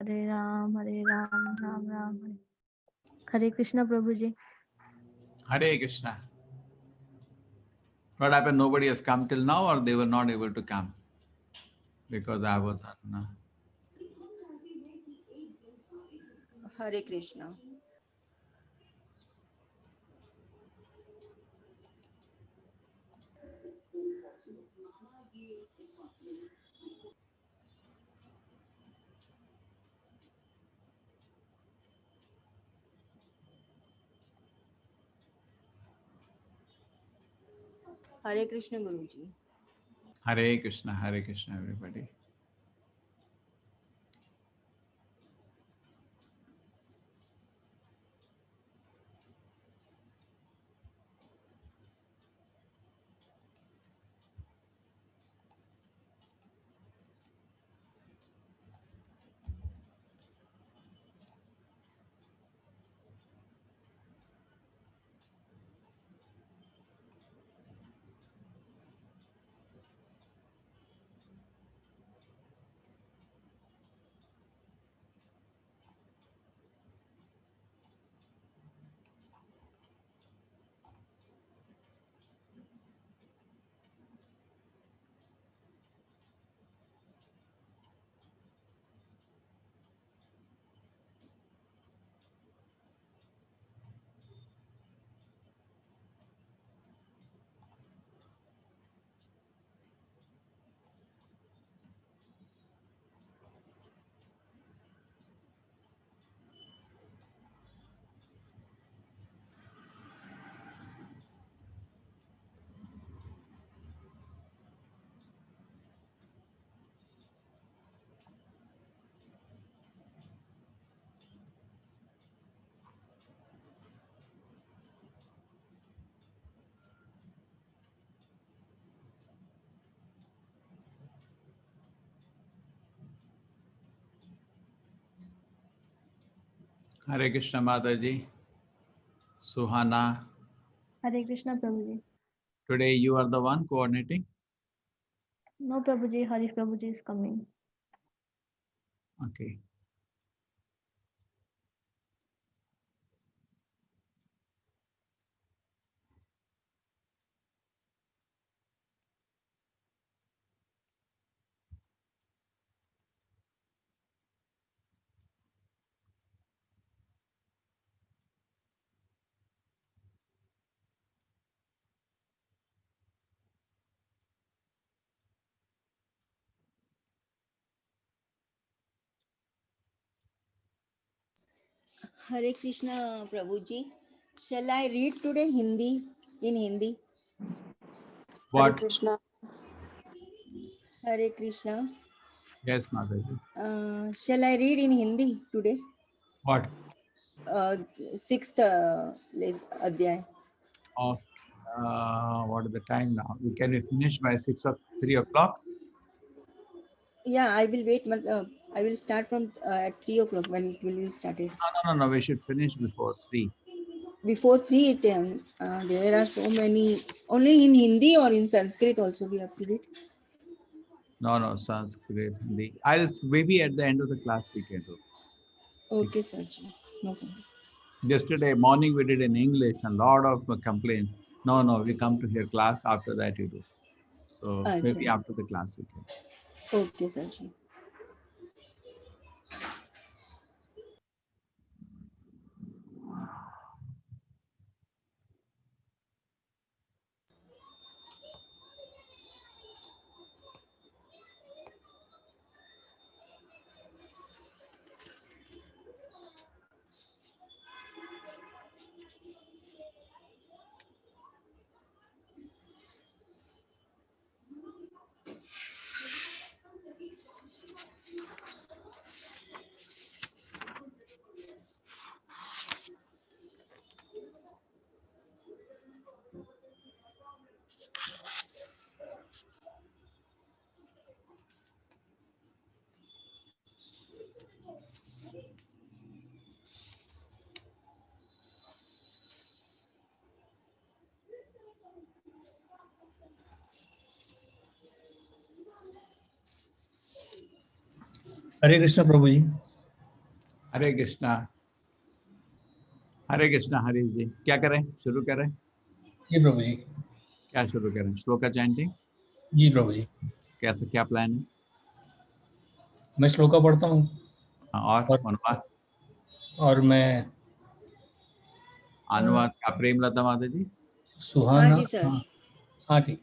Ram, Ram Ram Hare. Hare Krishna, Prabhuji. Hare Krishna. What happened? Nobody has come till now, or they were not able to come because I was on. Hare Krishna. Hare Krishna, Guruji. Hare Krishna, everybody. Hare Krishna Mataji, Suhana. Hare Krishna, Prabhuji. Today you are the one coordinating? No, Prabhuji, Harish Prabhuji is coming. Okay. Hare Krishna, Prabhuji. Shall I read today Hindi? In Hindi? What? Hare Krishna. Hare Krishna. Yes, Mataji. Shall I read in Hindi today? What? Sixth Adhyay. Of what is the time now? Can you finish by 3 o'clock? Yeah, I will wait. I will start from at 3 o'clock when it will be started. No. We should finish before 3. Before 3 a.m. There are so many. Only in Hindi or in Sanskrit also we have to read. No, Sanskrit, Hindi. Maybe at the end of the class we can do. Okay, sir. No problem. Yesterday morning we did in English and lot of complaints. No, we come to hear class, after that you do. So maybe Achha. after the class we can. Okay, sir. Hare Krishna, Prabhuji. हरे कृष्णा। हरे कृष्णा हरीश जी, क्या करें, शुरू करें? जी प्रभु जी। क्या शुरू करें? Shloka chanting? जी प्रभु जी, कैसे, क्या plan है? मैं श्लोका पढ़ता हूँ हाँ, और अनुवाद? और मैं अनुवाद का प्रेमलता माता जी? हाँ सुहाना। जी सर। हाँ हाँ ठीक।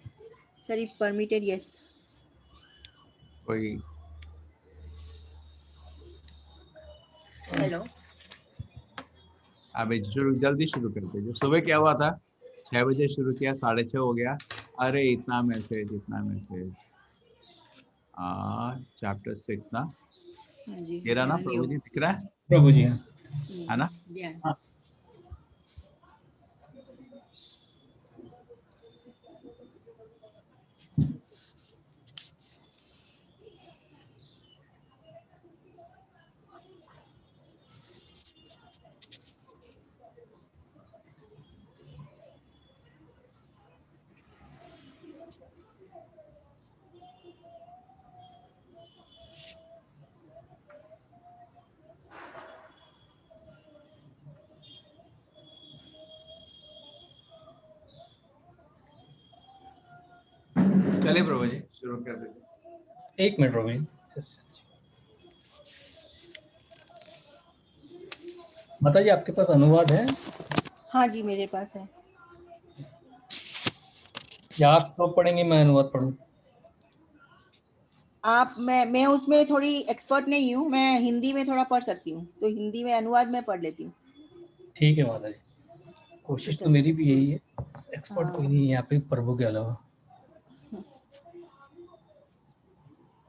Sir if permitted, yes. कोई हेलो। अभी शुरू, जल्दी शुरू करते। जो सुबह क्या हुआ था, 6 बजे शुरू किया, 6:30 हो गया। अरे इतना मैसेज, इतना मैसेज। चैप्टर 6 ना, हाँ जी, ये रहा ना ज्ञान प्रभु योग। जी, दिख रहा प्रभु जी हाँ। है ना? ज्ञान। हाँ। चलिए प्रभु जी, शुरू कर देते। एक मिनट प्रभु जी। माता जी आपके पास अनुवाद है हाँ जी, मेरे पास है। या आप श्लोक पढ़ेंगे, मैं अनुवाद पढ़ूं? आप, मैं उसमें थोड़ी एक्सपर्ट नहीं हूँ, मैं हिंदी में थोड़ा पढ़ सकती हूँ, तो हिंदी में अनुवाद में पढ़ लेती हूँ। ठीक है माता जी, ओके कोशिश तो सर। मेरी भी यही है। एक्सपर्ट कोई हाँ। नहीं है यहाँ पे प्रभु के अलावा।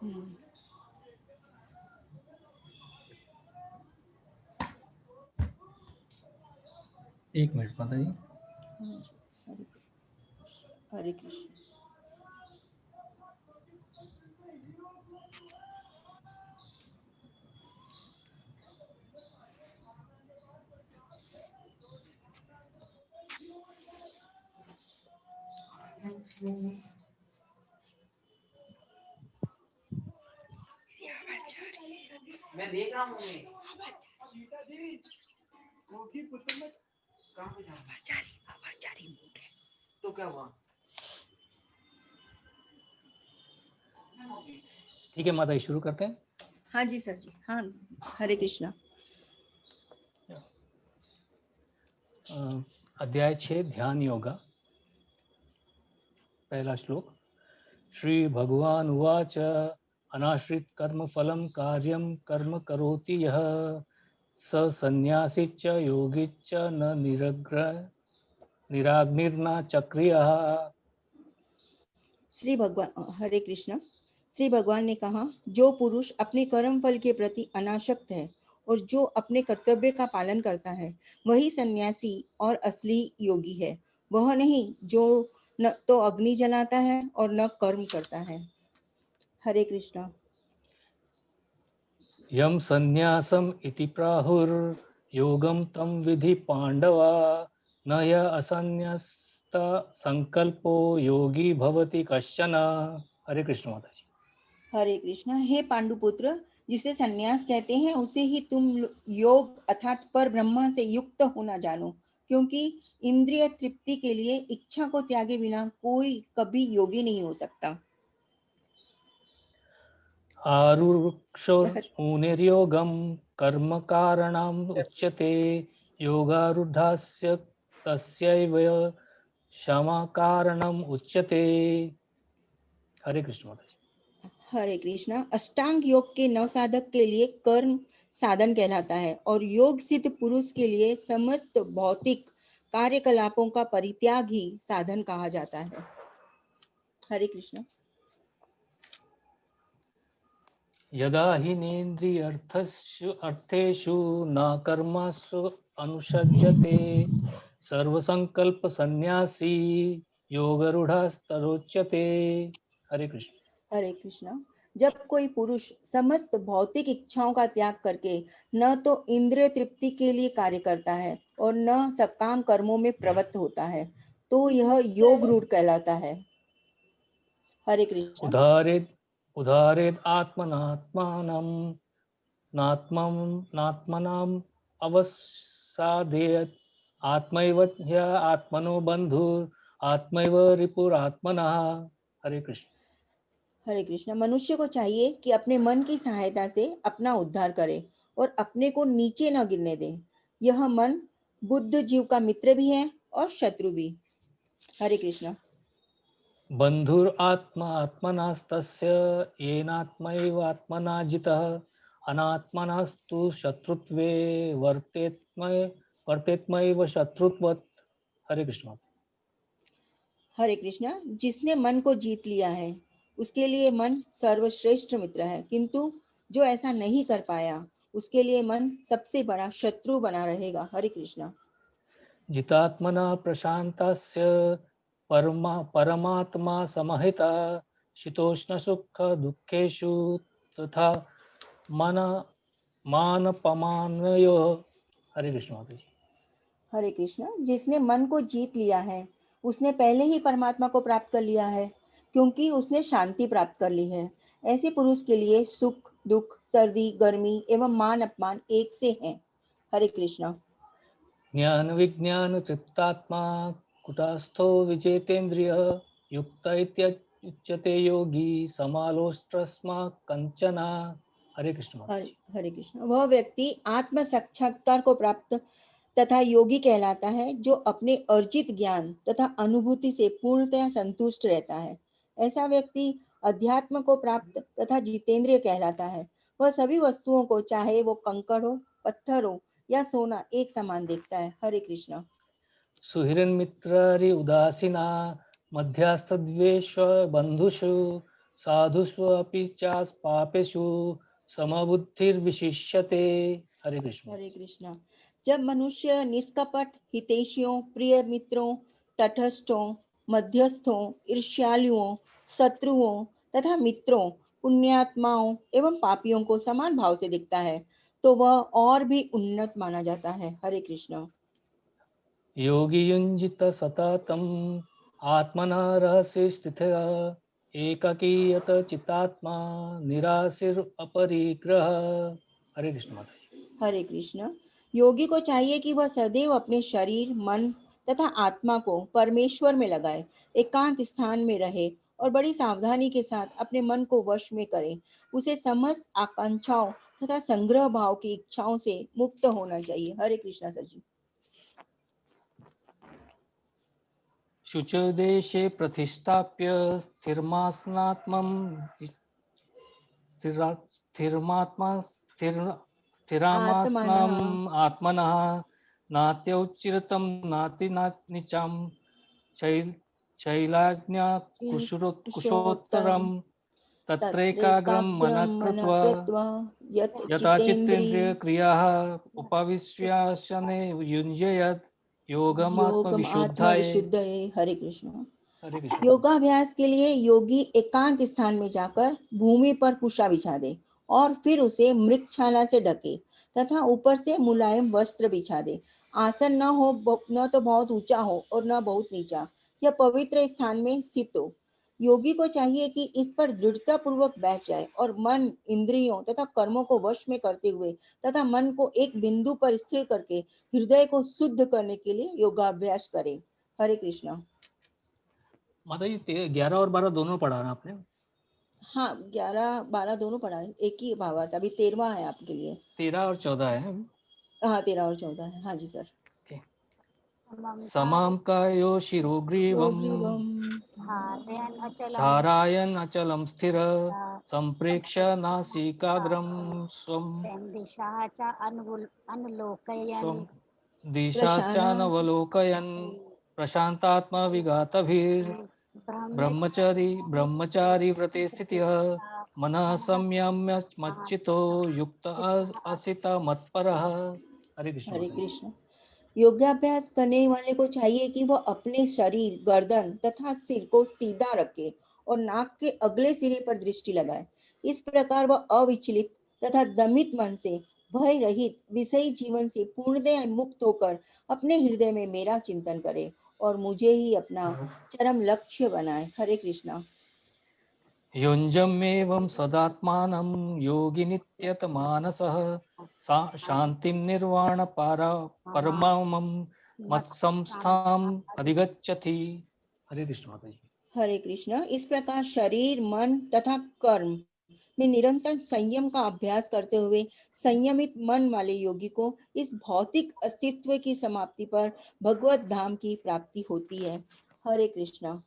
हम्म। एक मिनट माता जी। हाँ जी, हरे कृष्ण। मैं देख रहा हूँ मम्मी। कहाँ पे जा? तो क्या हुआ? ठीक है माता जी, शुरू करते हैं। हाँ जी सर जी, हाँ। हरे कृष्णा। अध्याय 6 ध्यान योगा। पहला श्लोक। श्री भगवान उवाच अनाश्रित कर्म फलम कार्यम कर्म करोति यः स संन्यासिच्च योगिच्च न निराग्निर्न चक्रियः। श्री भगवान, हरे कृष्णा। श्री भगवान ने कहा, जो पुरुष अपने कर्म फल के प्रति अनासक्त है और जो अपने कर्तव्य का पालन करता है, वही सन्यासी और असली योगी है। वह नहीं जो न तो अग्नि जलाता है और न कर्म करता है। हरे कृष्णा। यम संन्यासम इति प्राहुर योगम तम विधि पांडवा न य असन्यस्त संकल्पो योगी भवति कश्चन। हरे कृष्ण माता जी। हरे कृष्णा। हे पांडुपुत्र, जिसे सन्यास कहते हैं उसे ही तुम योग अर्थात पर ब्रह्म से युक्त होना जानो, क्योंकि इंद्रिय तृप्ति के लिए इच्छा को त्यागे बिना कोई कभी योगी नहीं हो सकता। आरुक्षोर्मुनिर्योगं कर्म कारणम् उच्यते योगारूढस्य तस्यैव क्षमा कारणम् उच्यते। हरे कृष्ण माता जी। हरे कृष्णा। अष्टांग योग के नवसाधक के लिए कर्म साधन कहलाता है और योग सिद्ध पुरुष के लिए समस्त भौतिक कार्यकलापों का परित्याग ही साधन कहा जाता है। हरे कृष्णा। यदा हि नेन्द्रियर्थेषु न कर्मसु अनुषज्यते सर्वसंकल्प सन्यासी योगारूढ़स्तरोच्यते। हरे कृष्ण। हरे कृष्णा। जब कोई पुरुष समस्त भौतिक इच्छाओं का त्याग करके न तो इंद्रिय तृप्ति के लिए कार्य करता है और न सकाम कर्मों में प्रवृत्त होता है, तो यह योग रूढ़ कहलाता है। हरे कृष्णा। उदारेद उदारेद आत्मनात्मानं नात्मनाम् अवसादेयत् आत्मैव ह्य आत्मनो बन्धुर् आत्मैव रिपुरात्मनः। हरे कृष्ण। हरे कृष्ण। मनुष्य को चाहिए कि अपने मन की सहायता से अपना उद्धार करे और अपने को नीचे न गिरने दे। यह मन बुद्ध जीव का मित्र भी है और शत्रु भी। हरे कृष्ण। बन्धुरात्मा आत्मनास्तस्य येनात्मैव आत्मना जितः अनात्मनास्तु शत्रुत्वे वर्तेत्मैव शत्रुत्वत्। हरे कृष्ण। हरे कृष्ण। जिसने मन को जीत लिया है उसके लिए मन सर्वश्रेष्ठ मित्र है, किंतु जो ऐसा नहीं कर पाया उसके लिए मन सबसे बड़ा शत्रु बना रहेगा। हरे कृष्ण। जितात्मना प्रशान्तस्य परमात्मा समहिता शीतोष्ण सुख दुःखेषु तथा मानपमानयोः। हरे कृष्ण माता जी। हरे कृष्ण। जिसने मन को जीत लिया है उसने पहले ही परमात्मा को प्राप्त कर लिया है, क्योंकि उसने शांति प्राप्त कर ली है। ऐसे पुरुष के लिए सुख दुख सर्दी गर्मी एवं मान अपमान एक से हैं। हरे कृष्ण। ज्ञान विज्ञान तृप्तात्मा कुटस्थो विजेतेन्द्रिय युक्त इत्युच्यते योगी समालोष्टस्मा कंचना। हरे कृष्ण माता हरे जी। हरे कृष्ण। वह व्यक्ति आत्म साक्षात्कार को प्राप्त तथा योगी कहलाता है, जो अपने अर्जित ज्ञान तथा अनुभूति से पूर्णतया संतुष्ट रहता है। ऐसा व्यक्ति अध्यात्म को प्राप्त तथा जितेंद्रिय कहलाता है। वह सभी वस्तुओं को, चाहे वो कंकड़ हो, पत्थर हो या सोना, एक समान देखता है। हरे कृष्ण। सुहृन् मित्रारि उदासीना मध्यस्थ द्वेष बंधुषु साधुषु अपि च पापेषु समबुद्धिर्विशिष्यते। हरे कृष्ण। हरे कृष्ण। जब मनुष्य निष्कपट हितैषियों, प्रिय मित्रों, तटस्थों, मध्यस्थों, ईर्ष्यालुओं, शत्रुओं तथा मित्रों, पुण्यात्माओं एवं पापियों को समान भाव से दिखता है, तो वह और भी उन्नत माना जाता है। हरे कृष्ण। योगी युञ्जित सततम् आत्मना रहस्य स्थितः एकाकीयत चित्तात्मा निराशीर अपरिग्रह। हरे कृष्ण माता जी। हरे कृष्ण। योगी को चाहिए कि वह सदैव अपने शरीर, मन तथा आत्मा को परमेश्वर में लगाए, एकांत स्थान में रहे और बड़ी सावधानी के साथ अपने मन को वश में करे। उसे समस्त आकांक्षाओं तथा संग्रह भाव की इच्छाओं से मुक्त होना चाहिए। हरे कृष्णा सर जी। शुचोदेशे प्रतिष्ठाप्य स्थिरमात्मा आत्मनः स्थिरामास्नाम् आत्मनः नात्योच्चिरतं नातिनिचं शैलाज्ञा कुशोत्तरं कुशोत्तरम् तत्रैकाग्रं मनः तत्रैकाग्रं मनः कृत्वा कृत्वा यत् यथा चितेन्द्रिय चित्तेन्द्रियक्रियाः उपविश्यासने युञ्जयत् योगम योगमात्मविशुद्धाय। आत्मविशुद्धये। हरे कृष्ण। हरे कृष्ण। योगाभ्यास के लिए योगी एकांत स्थान में जाकर भूमि पर कुशा बिछा दे और फिर उसे मृगछाला से ढके तथा ऊपर से मुलायम वस्त्र बिछा दे। आसन न हो, न तो बहुत ऊंचा हो और न बहुत नीचा। यह पवित्र स्थान में स्थित हो। योगी को चाहिए कि इस पर दृढ़ता पूर्वक बैठ जाए और मन, इंद्रियों तथा कर्मों को वश में करते हुए तथा मन को एक बिंदु पर स्थिर करके हृदय को शुद्ध करने के लिए योगाभ्यास करे। हरे कृष्णा। माता जी 11 और 12 दोनों पढ़ा ना आपने? हाँ, 11 12 दोनों पढ़ा है, एक ही भावार्थ। अभी 13वां है आपके लिए। 13 और 14 है। हाँ, 13 और 14 है। हाँ जी सर। ओके। समां कायो शिरोग्रीवम् योगीवम धारायन् अचलं स्थिर संप्रेक्ष्य नासिकाग्रं स्वं प्रशाना दिशाश्चानवलोकयन् प्रशान्तात्मा ब्रह्मचारी व्रते स्थितः मनः संयम्य मच्चितो युक्त असित मत्परः। हरे कृष्ण हरे माता जी। कृष्ण। योगाभ्यास करने वाले को चाहिए कि वह अपने शरीर, गर्दन तथा सिर को सीधा रखे और नाक के अगले सिरे पर दृष्टि लगाए। इस प्रकार वह अविचलित तथा दमित मन से, भय रहित विषयी जीवन से पूर्णतः मुक्त होकर अपने हृदय में मेरा चिंतन करे और मुझे ही अपना चरम लक्ष्य बनाए। हरे कृष्णा। युञ्जमेवं सदात्मानं योगी नित्यतमानसः शान्तिं परमां मत्संस्थाम् अधिगच्छति। हरे कृष्ण माता जी। हरे कृष्ण। इस प्रकार शरीर, मन तथा कर्म में निरंतर संयम का अभ्यास करते हुए संयमित मन वाले योगी को इस भौतिक अस्तित्व की समाप्ति पर भगवत धाम की प्राप्ति होती है। हरे कृष्ण।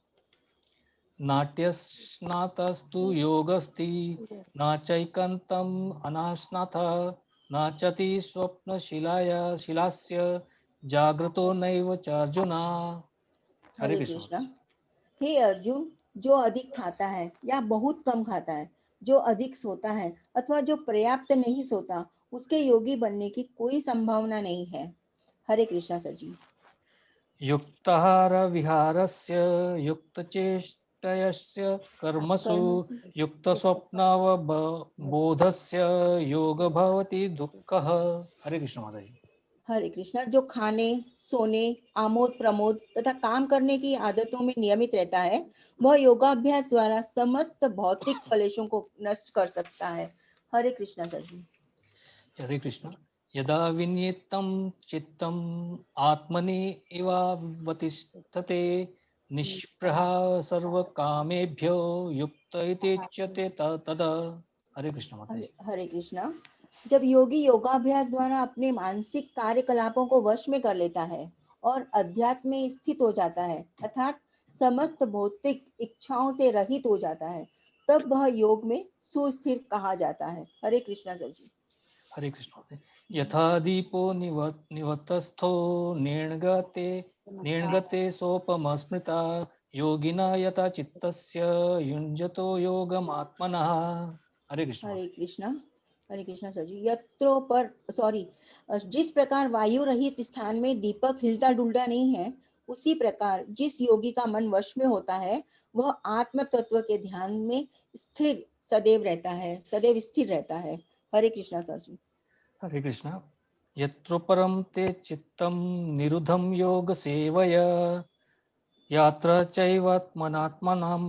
नाट्यस्नातस्तु योगस्ति न चैकन्तम् अनाश्नाथ न चति शिलास्य जागृतो नैव च अर्जुन। हरे हरे कृष्ण। कृष्ण। हे अर्जुन, जो अधिक खाता है या बहुत कम खाता है, जो अधिक सोता है अथवा जो पर्याप्त नहीं सोता, उसके योगी बनने की कोई संभावना नहीं है। हरे कृष्णा सर जी। युक्ताहार विहारस्य युक्तचेष्टयस्य कर्मसु युक्तस्वप्नावबोधस्य योग भवति दुःखः। हरे कृष्ण माता जी। हरे कृष्णा। जो खाने, सोने, आमोद प्रमोद तथा काम करने की आदतों में नियमित रहता है, वह योगाभ्यास द्वारा समस्त भौतिक क्लेशों को नष्ट कर सकता है। हरे कृष्णा सर जी। हरे कृष्ण। यदा विनियतं चित्तम् आत्मनि इवावतिष्ठते निष्पृहा सर्वकामेभ्यो युक्त इति उच्यते तदा। हरे कृष्ण माता जी। हरे कृष्णा। जब योगी योगाभ्यास द्वारा अपने मानसिक कार्यकलापों को वश में कर लेता है और अध्यात्म में स्थित हो जाता है, अर्थात समस्त भौतिक इच्छाओं से रहित हो जाता है, तब वह योग में सुस्थिर कहा जाता है। हरे कृष्णा सर जी। हरे कृष्ण। यथा दीपो निवतस्थो निर्गते सोपम स्मृता योगिना यथा चित्तस्य युञ्जतो योगमात्मनः। हरे कृष्ण। हरे कृष्णा। हरे कृष्णा सर जी। यत्रो पर सॉरी जिस प्रकार वायु रहित स्थान में दीपक हिलता डुलता नहीं है, उसी प्रकार जिस योगी का मन वश में होता है, वह आत्म तत्व के ध्यान में स्थिर सदैव रहता है, सदैव स्थिर रहता है। हरे कृष्णा सर जी। हरे कृष्ण। यत्र परम ते चित्तं निरुद्धं योग सेवया यात्र चैवात्मनात्मनं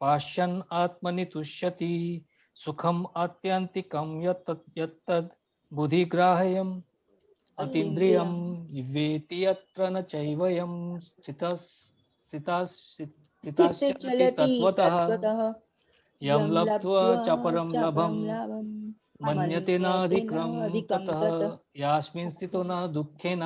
पाश्यन् आत्मनि तुष्यति सुखम आत्यंतिकं यत्तद् बुद्धिग्राह्यम् अतीन्द्रियं वेति यत्र न चैवयं स्थित स्थिताश्चरति चलति तत्त्वतः तत्त्वतः यं यं लब्ध्वा लब्ध्वा च परं च लभं परं लाभं मन्यते मन्यते नाधिक्रं नाधिकं ततः तत्। यास्मिन् स्थितो न दुःखेन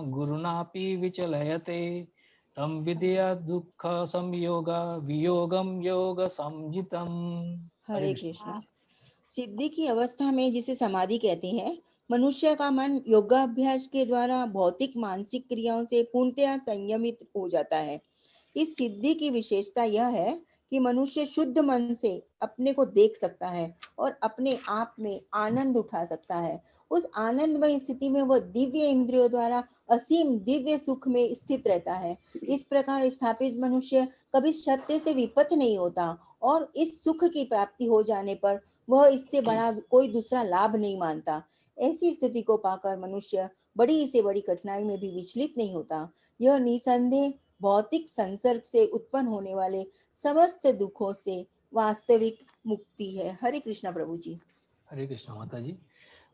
गुरुणापि विचलयते तं विद्या दुःख संयोग वियोगं योग संजितम्। हरे हरे कृष्ण। कृष्णा। सिद्धि की अवस्था में जिसे समाधि कहते हैं, मनुष्य का मन योगाभ्यास के द्वारा भौतिक मानसिक क्रियाओं से पूर्णतया संयमित हो जाता है। इस सिद्धि की विशेषता यह है कि मनुष्य शुद्ध मन से अपने को देख सकता है और अपने आप में आनंद उठा सकता है। उस आनंदमय स्थिति में वह दिव्य इंद्रियों द्वारा असीम दिव्य सुख में स्थित रहता है। इस प्रकार स्थापित मनुष्य कभी सत्य से विपथ नहीं होता और इस सुख की प्राप्ति हो जाने पर वह इससे बड़ा कोई दूसरा लाभ नहीं मानता। ऐसी स्थिति को पाकर मनुष्य बड़ी से बड़ी कठिनाई में भी विचलित नहीं होता। यह निसंदेह भौतिक संसर्ग से उत्पन्न होने वाले समस्त दुखों से वास्तविक मुक्ति है। हरे कृष्णा प्रभु जी। हरे कृष्ण माता जी।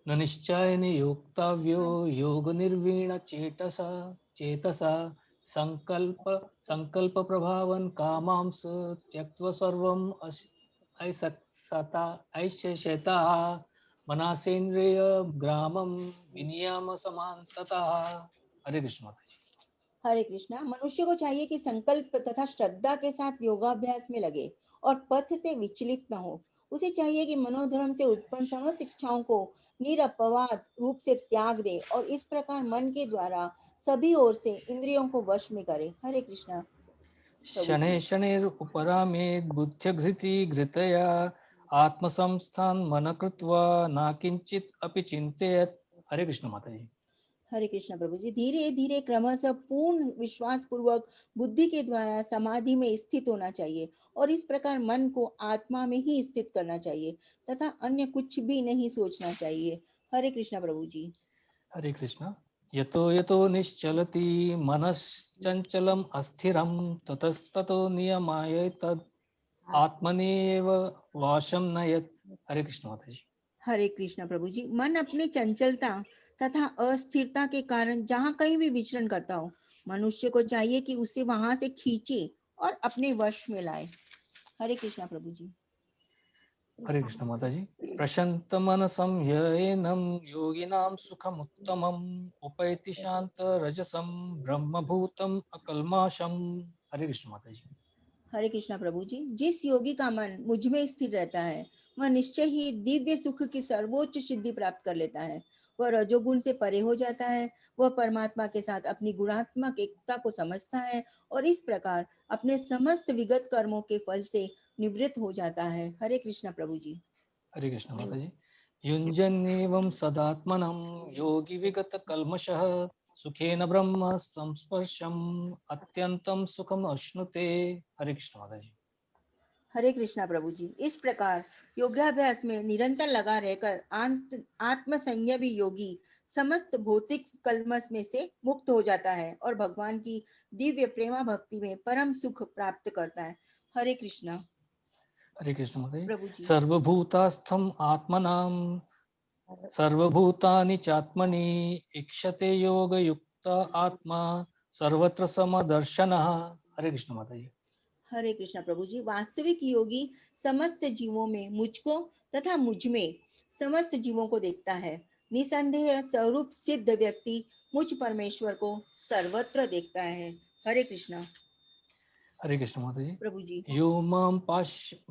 न निश्चयेन योक्तव्यो योग निर्वीण चेतसा संकल्प प्रभावन कामांस त्यक्त्वा सर्वं ऐसता ऐशेषता मनासेन्द्रिय ग्रामं विनियम समांततः। हरे कृष्ण माता जी। हरे कृष्णा। मनुष्य को चाहिए कि संकल्प तथा श्रद्धा के साथ योगाभ्यास में लगे और पथ से विचलित न हो। उसे चाहिए कि मनोधर्म से उत्पन्न समस्त इच्छाओं को निरपवाद रूप से त्याग दे और इस प्रकार मन के द्वारा सभी ओर से इंद्रियों को वश में करे। हरे कृष्णा प्रभु जी। शनैः शनैरुपरामेत् बुद्ध्यघृतिघृतया आत्मसंस्थान मन कृत्वा न किंचित अपि चिंतेयत्। हरे कृष्ण माता जी। हरे कृष्ण प्रभु जी। धीरे धीरे क्रमशः पूर्ण विश्वास पूर्वक बुद्धि के द्वारा समाधि में स्थित होना चाहिए और इस प्रकार मन को आत्मा में ही स्थित करना चाहिए तथा अन्य कुछ भी नहीं सोचना चाहिए। हरे कृष्ण प्रभु जी। हरे कृष्ण। यतो यतो निश्चलति मनश्चंचलम अस्थिरम ततस्ततो नियमाय तद आत्मनेव वाशम नयत। हरे कृष्ण माता जी। हरे कृष्णा प्रभु जी। मन अपनी चंचलता तथा अस्थिरता के कारण जहाँ कहीं भी विचरण करता हो, मनुष्य को चाहिए कि उसे वहां से खींचे और अपने वश में लाए। हरे कृष्णा प्रभु जी। हरे कृष्ण माता जी। प्रशांत मनसं येनम योगिनां सुखमुत्तमम् उपैति शांत रजसम ब्रह्मभूतम अकल्माशम। हरे कृष्ण माता जी। हरे कृष्णा प्रभु जी। जिस योगी का मन मुझ में स्थिर रहता है, वह निश्चय ही दिव्य सुख की सर्वोच्च सिद्धि प्राप्त कर लेता है। वह रजोगुण से परे हो जाता है। वह परमात्मा के साथ अपनी गुणात्मक एकता को समझता है और इस प्रकार अपने समस्त विगत कर्मों के फल से निवृत्त हो जाता है। हरे कृष्णा प्रभु जी। हरे कृष्ण माता जी। युञ्जन्नेवं सदात्मनं योगी विगत कल्मषः सुखेन ब्रह्म संस्पर्शम अत्यंतम सुखम अश्नुते। हरे कृष्ण माता जी। हरे कृष्णा प्रभु जी। इस प्रकार योगाभ्यास में निरंतर लगा रहकर आत्म संयमी योगी समस्त भौतिक कल्मश में से मुक्त हो जाता है और भगवान की दिव्य प्रेमा भक्ति में परम सुख प्राप्त करता है। हरे कृष्णा हरे कृष्ण माता जी। प्रभु जी। सर्वभूतास्थम आत्मनाम सर्वभूतानि चात्मनि इक्षते योग युक्त आत्मा सर्वत्र समदर्शनः। हरे कृष्ण माता जी। हरे कृष्णा प्रभु जी। वास्तविक योगी समस्त जीवों में मुझको तथा मुझ में समस्त जीवों को देखता है। निसंदेह स्वरूप सिद्ध व्यक्ति मुझ परमेश्वर को सर्वत्र देखता है। हरे कृष्णा हरे कृष्ण माता जी। प्रभु जी। यो मां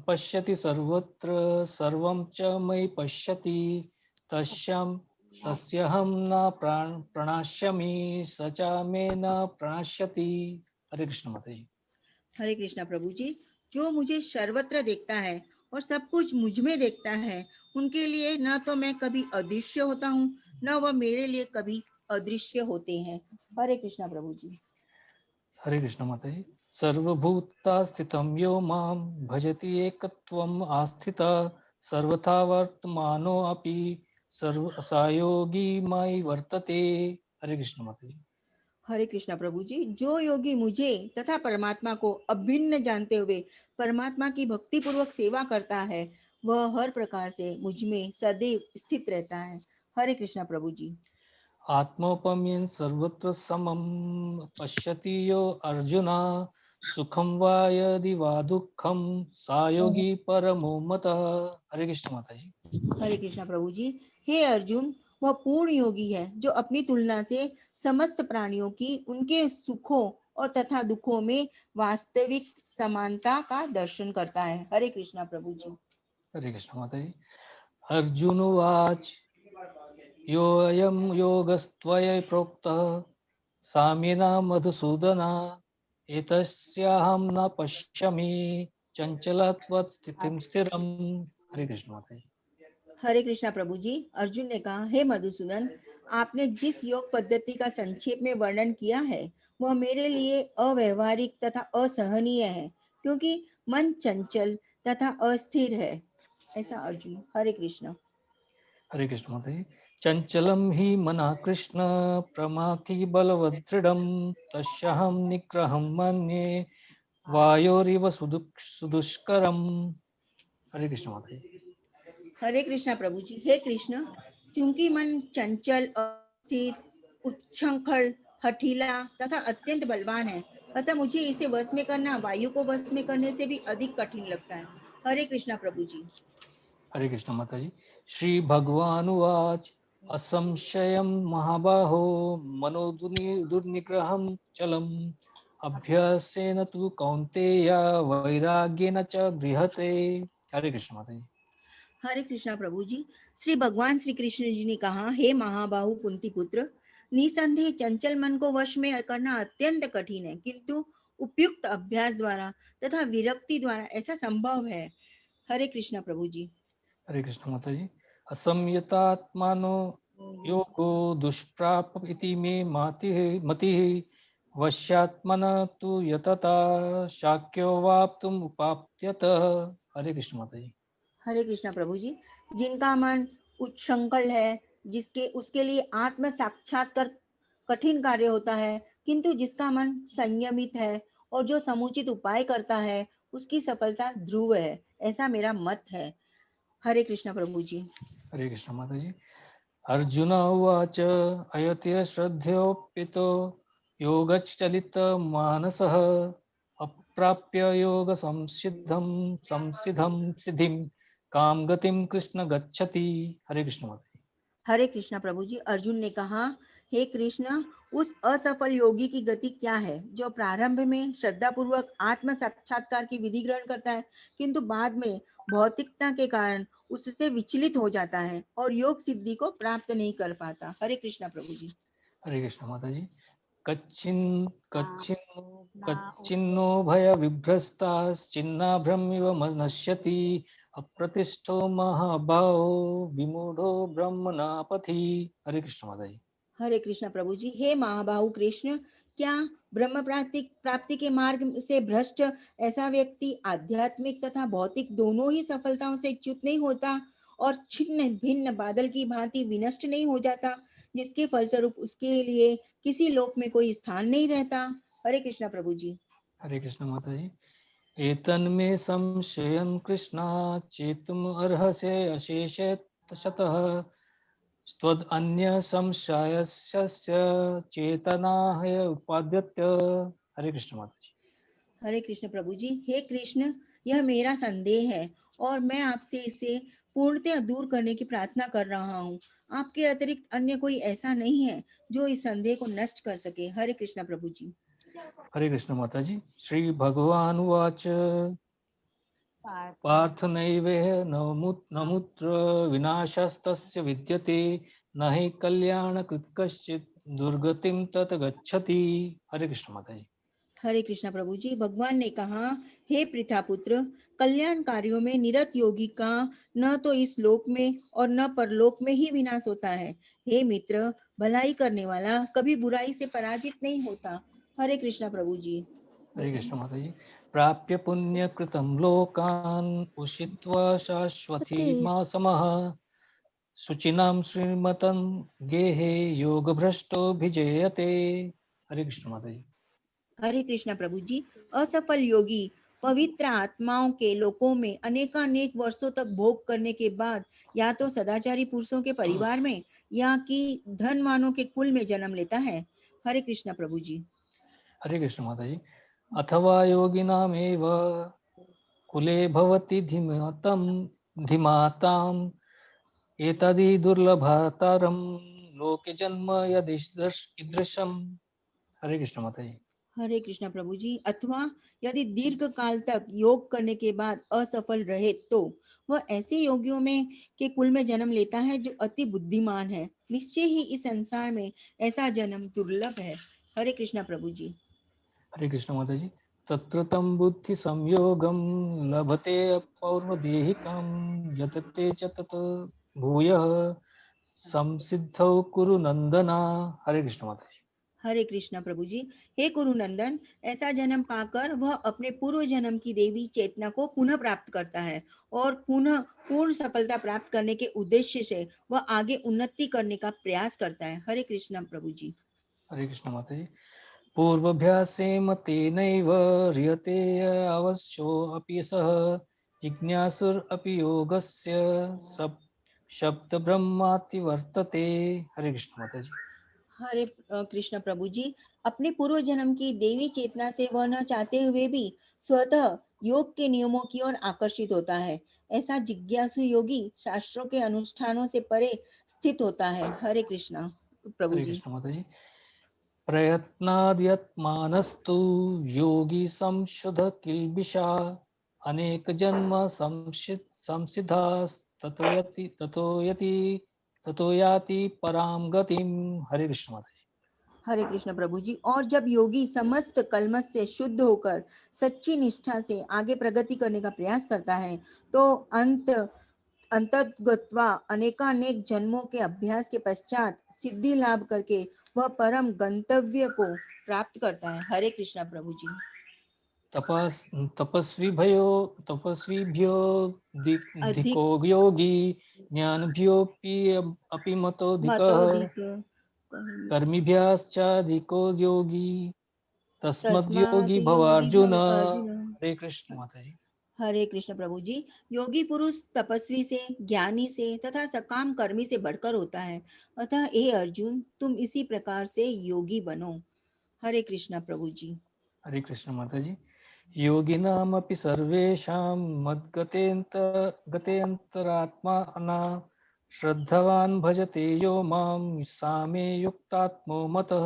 पश्यति सर्वत्र सर्वं च मयि पश्यति तस्यां तस्यहं न प्रणश्यामि स च मे न प्रणश्यति। हरे कृष्ण माता जी। हरे कृष्णा प्रभु जी। जो मुझे सर्वत्र देखता है और सब कुछ मुझ में देखता है, उनके लिए न तो मैं कभी अदृश्य होता हूँ, न वह मेरे लिए कभी अदृश्य होते हैं। हरे कृष्णा प्रभु जी। हरे कृष्ण माता जी। सर्वभूता स्थितं यो मां भजति एकत्वम् आस्थितः सर्वथा वर्तमानो अपि सर्व सायोगी मयि वर्तते। हरे कृष्ण माता जी। हरे कृष्णा प्रभु जी। जो योगी मुझे तथा परमात्मा को अभिन्न जानते हुए परमात्मा की भक्ति पूर्वक सेवा करता है, वह हर प्रकार से मुझ में सदैव स्थित रहता है। हरे कृष्णा प्रभु जी। आत्मोपम्येन सर्वत्र समं पश्यति यो अर्जुन सुखम वा यदि वा दुःखम सायोगी परमो मतः। हरे कृष्ण माता जी। हरे कृष्णा प्रभु जी। हे अर्जुन, वह पूर्ण योगी है जो अपनी तुलना से समस्त प्राणियों की उनके सुखों और तथा दुखों में वास्तविक समानता का दर्शन करता है। हरे कृष्णा प्रभु जी। हरे कृष्ण माता जी। अर्जुन उवाच योऽयं योगस्त्वया प्रोक्तः साम्येन मधुसूदन एतस्याहं न पश्यामि चंचलत्वत् स्थितिं स्थिरम्। हरे कृष्ण माता जी। हरे कृष्णा प्रभु जी। अर्जुन ने कहा, हे मधुसूदन, आपने जिस योग पद्धति का संक्षेप में वर्णन किया है, वह मेरे लिए अव्यवहारिक तथा असहनीय है, क्योंकि मन चंचल तथा अस्थिर है। ऐसा अर्जुन। हरे कृष्णा। हरे कृष्ण माता जी। चंचलम ही मना कृष्ण प्रमाथि बलवदृढ़ तस्याहं निग्रहं मन्ये वायोरिव सुदुष्करम। हरे कृष्ण माता जी। हरे कृष्णा प्रभु जी। हे कृष्ण, चूंकि मन चंचल, अस्थिर, उच्छृंखल, हठीला तथा अत्यंत बलवान है, अतः मुझे इसे वश में करना वायु को वश में करने से भी अधिक कठिन लगता है। हरे कृष्णा प्रभु जी। हरे कृष्ण माता जी। श्री भगवान उवाच असंशयं महाबाहो मनो दुर्निग्रहं चलम् अभ्यासेन तु कौन्तेय वैराग्येन च गृह्यते। हरे कृष्ण माता जी। हरे कृष्णा प्रभु जी। श्री भगवान श्री कृष्ण जी ने कहा, हे महाबाहु कुंती पुत्र, निसंदेह चंचल मन को वश में करना अत्यंत कठिन है, किंतु उपयुक्त अभ्यास द्वारा तथा विरक्ति द्वारा ऐसा संभव है। हरे कृष्णा प्रभु जी। हरे कृष्ण माता जी। असंयतात्मानो योगो दुष्प्राप इति मे मतिः वश्यात्मन तु यतता शाक्यो वाप्तुम उपाप्त्यत। हरे कृष्ण माता जी। हरे कृष्णा प्रभु जी। जिनका मन उच्छृंखल है, जिसके उसके लिए आत्म साक्षात्कार कठिन कार्य होता है, किंतु जिसका मन संयमित है और जो समुचित उपाय करता है, उसकी सफलता ध्रुव है, ऐसा मेरा मत है। हरे कृष्णा प्रभु जी। हरे कृष्ण माता जी। अर्जुन उवाच अयति श्रद्धयोपेतो योगश्चलित मानसः अप्राप्य योग संसिद्धं सिद्धिं काम गतिं कृष्ण गच्छति। हरे कृष्ण माता जी। हरे कृष्णा प्रभु जी। अर्जुन ने कहा, हे कृष्ण, उस असफल योगी की गति क्या है जो प्रारंभ में श्रद्धा पूर्वक आत्म साक्षात्कार की विधि ग्रहण करता है, किंतु बाद में भौतिकता के कारण उससे विचलित हो जाता है और योग सिद्धि को प्राप्त नहीं कर पाता। हरे कृष्णा प्रभु जी। हरे कृष्ण माता जी। कच्चिन्नो भय विभ्रस्ताश्चिन्नाभ्रमिव नश्यति अप्रतिष्ठो महाभावो विमूढ़ो ब्रह्मणापथि। हरे कृष्ण माता जी। हरे कृष्णा प्रभु जी। हे महाबाहु कृष्ण, क्या ब्रह्म प्राप्ति के मार्ग से भ्रष्ट ऐसा व्यक्ति आध्यात्मिक तथा भौतिक दोनों ही सफलताओं से च्युत नहीं होता और छिन्न भिन्न बादल की भांति विनष्ट नहीं हो जाता, जिसके फलस्वरूप उसके लिए किसी लोक में कोई स्थान नहीं रहता? हरे कृष्णा प्रभु जी। हरे कृष्ण माता जी। एतन्मे संशयं कृष्णा चेतुम अर्हसे अशेषतः त्वदन्य संशयस्य चेतनाय उपाद्यत। हरे कृष्ण माता जी। हरे कृष्ण प्रभु जी। हे कृष्ण, यह मेरा संदेह है और मैं आपसे इसे पूर्णतः दूर करने की प्रार्थना कर रहा हूँ। आपके अतिरिक्त अन्य कोई ऐसा नहीं है जो इस संदेह को नष्ट कर सके। हरे कृष्ण प्रभु जी। हरे कृष्ण माता जी। श्री भगवान उवाच पार्थ नैवेह नमुत्र विनाशस्तस्य विद्यते न हि कल्याणकृत् कश्चित् दुर्गतिं तत गच्छति। हरे कृष्ण माता जी। हरे कृष्णा प्रभु जी। भगवान ने कहा, हे पृथापुत्र, कल्याण कार्यों में निरत योगी का न तो इस लोक में और न परलोक में ही विनाश होता है। हे मित्र, भलाई करने वाला कभी बुराई से पराजित नहीं होता। हरे कृष्णा प्रभु जी। हरे कृष्ण माता जी। प्राप्य पुण्य कृतं लोकान् उषित्वा शाश्वती समः शुचिनां श्रीमतं गेहे योग भ्रष्टो भिजयते। हरे कृष्ण माता जी। हरे कृष्णा प्रभु जी। असफल योगी पवित्र आत्माओं के लोकों में अनेकानेक वर्षों तक भोग करने के बाद या तो सदाचारी पुरुषों के परिवार में या कि धनवानों के कुल में जन्म लेता है। हरे कृष्णा प्रभु जी। हरे कृष्ण माता जी। अथवा योगिनामेव कुले भवति धीमाताम् एतदि दुर्लभतरं लोके जन्म ईदृशम्। हरे कृष्ण माता जी। हरे कृष्णा प्रभु जी। अथवा यदि दीर्घ काल तक योग करने के बाद असफल रहे तो वह ऐसे योगियों में के कुल में जन्म लेता है जो अति बुद्धिमान है। निश्चय ही इस संसार में ऐसा जन्म दुर्लभ है। हरे कृष्णा प्रभु जी। हरे कृष्ण माता जी। तत्र तं बुद्धि संयोगं लभते पौर्वदेहिकं यतते च तत भूयः संसिद्धौ कुरु नंदना। हरे कृष्ण माता जी। हरे कृष्णा प्रभु जी। हे कुरु नंदन, ऐसा जन्म पाकर वह अपने पूर्व जन्म की देवी चेतना को पुनः प्राप्त करता है और पुनः पूर्ण सफलता प्राप्त करने के उद्देश्य से वह आगे उन्नति करने का प्रयास करता है। हरे कृष्णा प्रभु जी। हरे कृष्ण माता जी। पूर्वभ्यासेन तेनैव ह्रियते अवश्यो अपि सः जिज्ञासुरपि योगस्य शब्द ब्रह्माति वर्तते। हरे कृष्ण माता जी। हरे कृष्ण प्रभु जी। अपने पूर्व जन्म की देवी चेतना से वह न चाहते हुए भी स्वतः योग के नियमों की ओर आकर्षित होता है। ऐसा जिज्ञासु योगी शास्त्रों के अनुष्ठानों से परे स्थित होता है। हरे कृष्णा प्रभु हरे जी। कृष्ण माता जी। प्रयत्नाद्यत्मानस्तु योगी संशुद्ध किल्बिषा अनेक जन्म संसिद्धा ततो याति पराम गतिम। हरे कृष्ण माता जी। हरे कृष्ण प्रभु जी। और जब योगी समस्त कल्मश से शुद्ध होकर सच्ची निष्ठा से आगे प्रगति करने का प्रयास करता है तो अंततगत्वा अनेकानेक जन्मों के अभ्यास के पश्चात सिद्धि लाभ करके वह परम गंतव्य को प्राप्त करता है। हरे कृष्णा प्रभु जी। तपस्वीभ्यो अधिक धिको योगी ज्ञानभ्योऽपि अपि मतोऽधिकः मतोधिक कर्मिभ्यश्चाधिको योगी तस्मद्योगी तस्मात् भव योगी अर्जुन। भव अर्जुन। हरे कृष्ण माता जी। हरे कृष्ण प्रभु जी। योगी पुरुष तपस्वी से, ज्ञानी से तथा सकाम कर्मी से बढ़कर होता है, अतः हे अर्जुन तुम इसी प्रकार से योगी बनो। हरे कृष्ण प्रभु जी। हरे कृष्ण माता जी। योगिनामपि सर्वेषां गतेऽन्तरात्माना श्रद्धवान् भजते यो मां सामे युक्तात्मो मतः।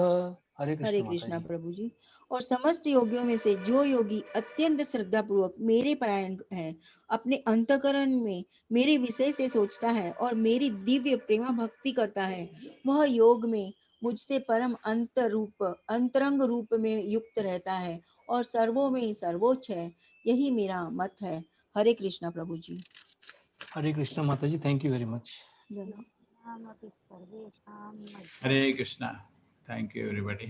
हरे हरे कृष्ण माता कृष्ण जी। प्रभु जी। और समस्त योगियों में से जो योगी अत्यंत श्रद्धा पूर्वक मेरे परायण है, अपने अंतकरण में मेरे विषय से सोचता है और मेरी दिव्य प्रेम भक्ति करता है, वह योग में मुझसे परम अंतरंग रूप में युक्त रहता है और सर्वों में सर्वोच्च है। यही मेरा मत है। हरे कृष्ण प्रभु जी। हरे कृष्ण माता जी। Thank you very much. Hare Krishna. Thank you, everybody.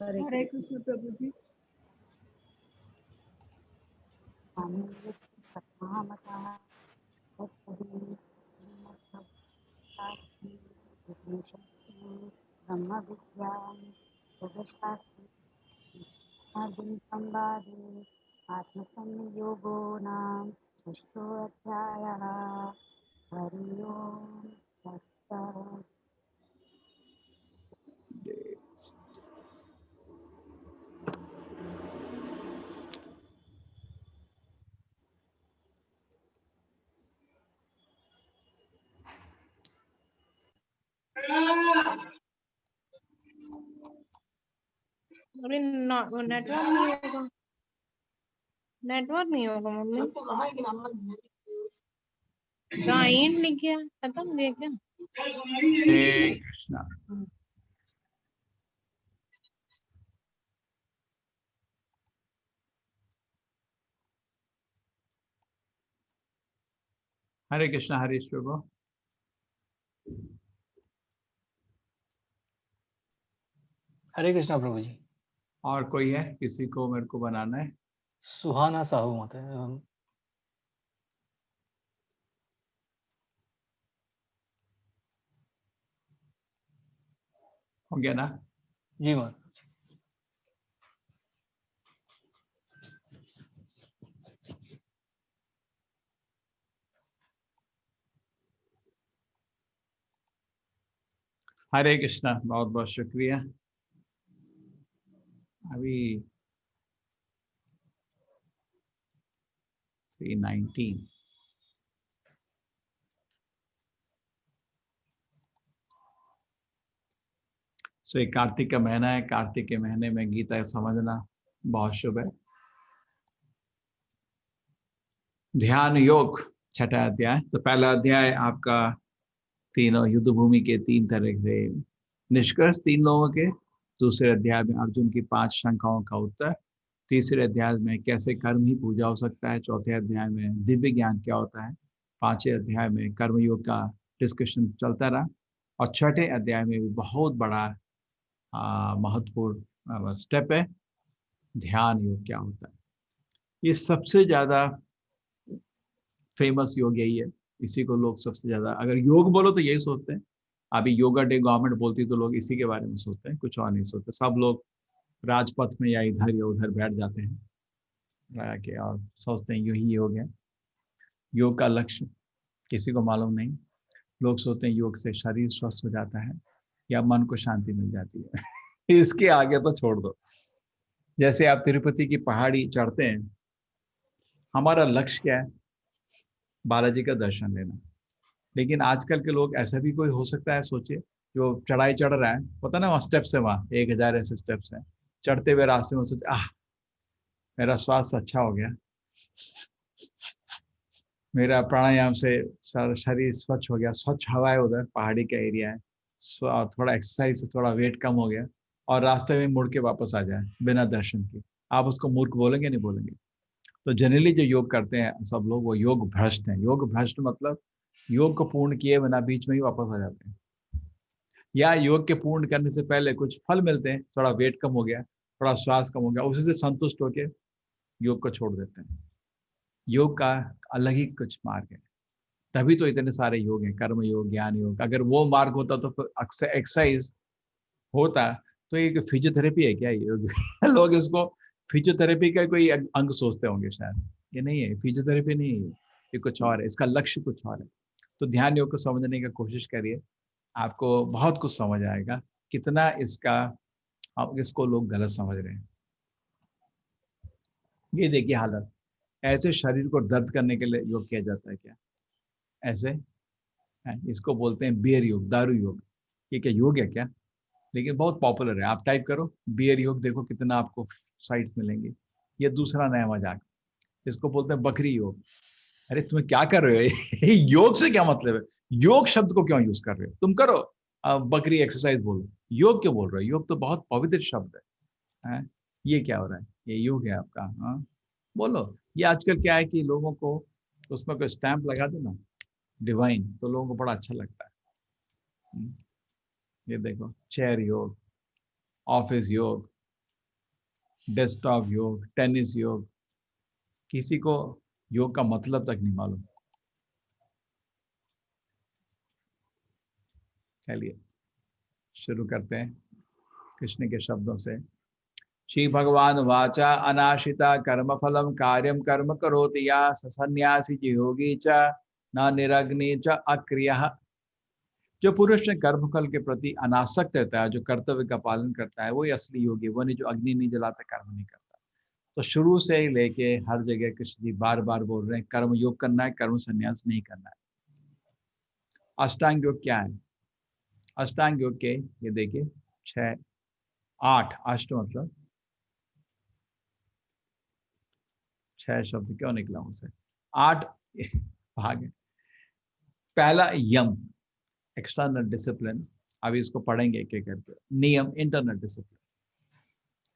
Hare Krishna प्रभु जी। अभी नेटवर्क नहीं होगा मम्मी। कहाँ एंड लिख गया, खत्म हो गया क्या? Hare Krishna. Hare Krishna, Hare Prabhu. हरे कृष्ण प्रभु जी। और कोई है? किसी को मेरे को बनाना है? सुहाना साहू माता हो गया ना? जी माता। हरे कृष्णा, बहुत बहुत शुक्रिया। अभी 319। सो ये कार्तिक का महीना है। कार्तिक के महीने में गीता समझना बहुत शुभ है। ध्यान योग छठा अध्याय। तो पहला अध्याय आपका तीनों युद्ध भूमि के 3 तरह से निष्कर्ष 3 लोगों के। दूसरे अध्याय में अर्जुन की 5 शंकाओं का उत्तर। तीसरे अध्याय में कैसे कर्म ही पूजा हो सकता है। चौथे अध्याय में दिव्य ज्ञान क्या होता है। 5वें अध्याय में कर्मयोग का डिस्कशन चलता रहा। और छठे अध्याय में भी बहुत बड़ा महत्वपूर्ण स्टेप है, ध्यान योग क्या होता है। ये सबसे ज्यादा फेमस योग यही है। इसी को लोग सबसे ज्यादा, अगर योग बोलो तो यही सोचते हैं। अभी योगा डे गवर्नमेंट बोलती तो लोग इसी के बारे में सोचते हैं, कुछ और नहीं सोचते। सब लोग राजपथ में या उधर बैठ जाते हैं कि और सोचते हैं यही योग है। योग का लक्ष्य किसी को मालूम नहीं। लोग सोचते हैं योग से शरीर स्वस्थ हो जाता है या मन को शांति मिल जाती है। इसके आगे तो छोड़ दो। जैसे आप तिरुपति की पहाड़ी चढ़ते हैं, हमारा लक्ष्य क्या है? बालाजी का दर्शन लेना। लेकिन आजकल के लोग, ऐसा भी कोई हो सकता है, सोचिए, जो चढ़ाई चढ़ रहा है, पता ना वहाँ स्टेप्स है, वहाँ 1000 ऐसे स्टेप्स हैं। चढ़ते हुए रास्ते में सोचे मेरा स्वास्थ्य अच्छा हो गया, मेरा प्राणायाम से शरीर स्वच्छ हो गया, स्वच्छ हवा है, उधर पहाड़ी का एरिया है, थोड़ा एक्सरसाइज से थोड़ा वेट कम हो गया, और रास्ते में मुड़ के वापस आ जाए बिना दर्शन के। आप उसको मूर्ख बोलेंगे? नहीं बोलेंगे। तो जनरली जो योग करते हैं सब लोग, वो योग भ्रष्ट हैं। योग भ्रष्ट मतलब योग को पूर्ण किए बिना बीच में ही वापस आ जाते हैं, या योग के पूर्ण करने से पहले कुछ फल मिलते हैं, थोड़ा वेट कम हो गया, थोड़ा श्वास कम हो गया, उसी से संतुष्ट होकर योग को छोड़ देते हैं। योग का अलग ही कुछ मार्ग है। तभी तो इतने सारे योग हैं, कर्म योग, ज्ञान योग। अगर वो मार्ग होता तो फिर एक्सरसाइज होता तो ये फिजियोथेरेपी है क्या योग? लोग इसको फिजियोथेरेपी का कोई अंग सोचते होंगे शायद, ये नहीं है, फिजियोथेरेपी नहीं है, ये कुछ और है, इसका लक्ष्य कुछ और है। तो ध्यान योग को समझने की कोशिश करिए, आपको बहुत कुछ समझ आएगा कितना इसका अब इसको लोग गलत समझ रहे हैं। ये देखिए हालत, ऐसे शरीर को दर्द करने के लिए योग किया जाता है क्या? ऐसे है, इसको बोलते हैं बियर योग, दारू योग। ये क्या योग है क्या? लेकिन बहुत पॉपुलर है, आप टाइप करो बियर योग, देखो कितना आपको साइट्स मिलेंगे। ये दूसरा नया मजाक, इसको बोलते हैं बकरी योग। अरे तुम्हें क्या कर रहे हो? योग से क्या मतलब है? योग शब्द को क्यों यूज कर रहे हो? तुम करो बकरी एक्सरसाइज बोलो, योग क्यों बोल रहे हो? योग तो बहुत पवित्र शब्द है, हैं? ये क्या हो रहा है? ये योग है आपका? हाँ बोलो। ये आजकल क्या है कि लोगों को उसमें कोई स्टैंप लगा दो ना, डिवाइन, तो लोगों को बड़ा अच्छा लगता है। ये देखो चेयर योग, ऑफिस योग, डेस्कटॉप योग, टेनिस योग, किसी को योग का मतलब तक नहीं मालूम। चलिए शुरू करते हैं कृष्ण के शब्दों से। श्री भगवान वाचा अनाशिता कर्म फलम कार्यम कर्म करोति या सन्यासी च योगी च न निरग्नि च अक्रियः। जो पुरुष ने कर्मफल के प्रति अनासक्त रहता है, जो कर्तव्य का पालन करता है, वही असली योगी, वो नहीं जो अग्नि नहीं जलाता, कर्म नहीं करता। तो शुरू से ही लेके हर जगह कृष्ण जी बार बार बोल रहे हैं कर्म योग करना है, कर्म संन्यास नहीं करना है। अष्टांग योग क्या है? अष्टांग योग के ये देखिए 6 8 अष्ट मतलब 6 शब्द क्यों निकला उनसे, 8 भाग है। पहला यम, एक्सटर्नल डिसिप्लिन, अभी इसको पढ़ेंगे एक एक करके। नियम, इंटरनल डिसिप्लिन।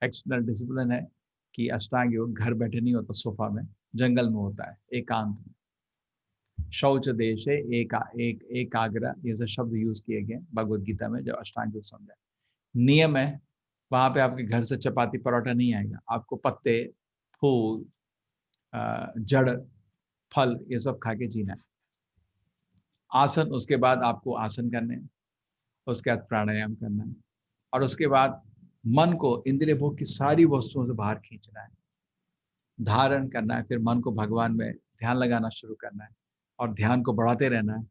एक्सटर्नल डिसिप्लिन है कि अष्टांग योग घर बैठे नहीं होता, सोफा में, जंगल में होता है, एकांत में। शौच देश है, एकाग्र, ये सब शब्द यूज किए गए भगवद गीता में जब अष्टांग योग समझा। नियम है, वहां पे आपके घर से चपाती परोठा नहीं आएगा, आपको पत्ते, फूल, जड़, फल, ये सब खा के जीना है। आसन, उसके बाद आपको आसन करने हैं, उसके बाद प्राणायाम करना है, और उसके बाद मन को इंद्रिय भोग की सारी वस्तुओं से बाहर खींचना है, धारण करना है, फिर मन को भगवान में ध्यान लगाना शुरू करना है, और ध्यान को बढ़ाते रहना है,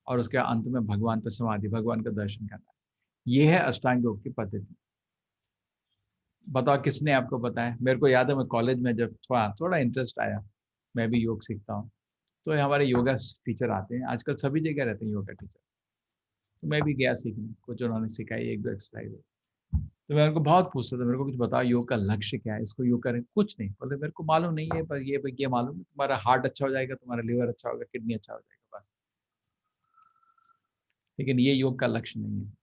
और उसके अंत में भगवान पे समाधि, भगवान का दर्शन करना है। ये है अष्टांग योग की पद्धति। बताओ किसने आपको बताया? मेरे को याद है, मैं कॉलेज में जब थोड़ा इंटरेस्ट आया, मैं भी योग सीखता हूँ, तो हमारे योगा टीचर आते हैं, आजकल सभी जगह रहते हैं योगा टीचर, तो मैं भी गया सीखने, कुछ उन्होंने सिखाई, 1-2 एक्सरसाइज। तो मैं उनको बहुत पूछता था, मेरे को कुछ बताओ योग का लक्ष्य क्या है, इसको योग करें? कुछ नहीं, बोले मेरे को मालूम नहीं है, पर ये मालूम है तुम्हारा हार्ट अच्छा हो जाएगा, तुम्हारा लिवर अच्छा होगा, किडनी अच्छा हो जाएगा, बस। लेकिन ये योग का लक्ष्य नहीं है।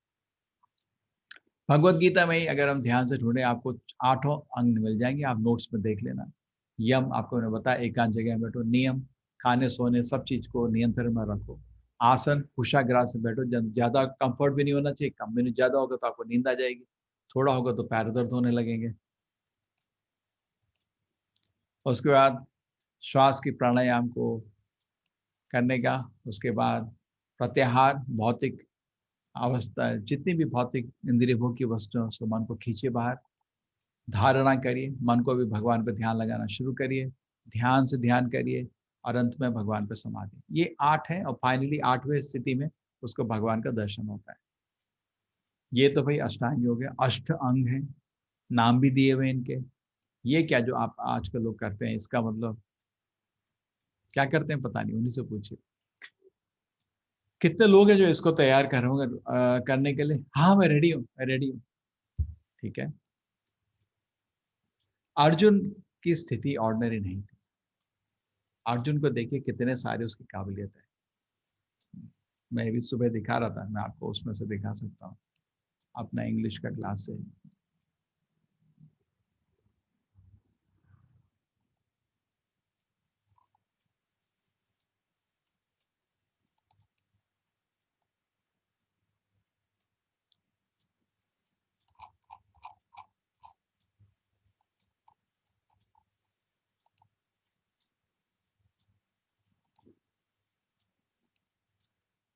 भगवत गीता में ही अगर हम ध्यान से ढूंढे, आपको 8 अंग मिल जाएंगे, आप नोट्स में देख लेना। यम आपको मैंने बताया, एकांत जगह में बैठो। नियम, खाने सोने सब चीज को नियंत्रण में रखो। आसन, कुशाग्रास से बैठो, ज्यादा कंफर्ट भी नहीं होना चाहिए, कम भी नहीं, ज्यादा होगा तो आपको नींद आ जाएगी, थोड़ा होगा तो पैर दर्द होने लगेंगे। उसके बाद श्वास की प्राणायाम को करने का, उसके बाद प्रत्याहार, भौतिक अवस्था, जितनी भी भौतिक इंद्रिय भोग की वस्तुओं से मन को खींचे बाहर, धारणा करिए, मन को भी भगवान पर ध्यान लगाना शुरू करिए, ध्यान से ध्यान करिए, और अंत में भगवान पर समाधि। ये 8 है, और फाइनली 8वें स्थिति में उसको भगवान का दर्शन होता है। ये तो भाई अष्टांग योग है, अष्ट अंग है, नाम भी दिए हुए इनके। ये क्या जो आप आजकल लोग करते हैं, इसका मतलब क्या करते हैं पता नहीं, उन्हीं से पूछिए। कितने लोग हैं जो इसको तैयार कर होंगे करने के लिए? हाँ मैं रेडी हूँ, मैं रेडी हूँ, ठीक है। अर्जुन की स्थिति ऑर्डिनरी नहीं थी। अर्जुन को देखिए कितने सारे उसकी काबिलियत है। मैं भी सुबह दिखा रहा था, मैं आपको उसमें से दिखा सकता हूँ अपना इंग्लिश का क्लास से।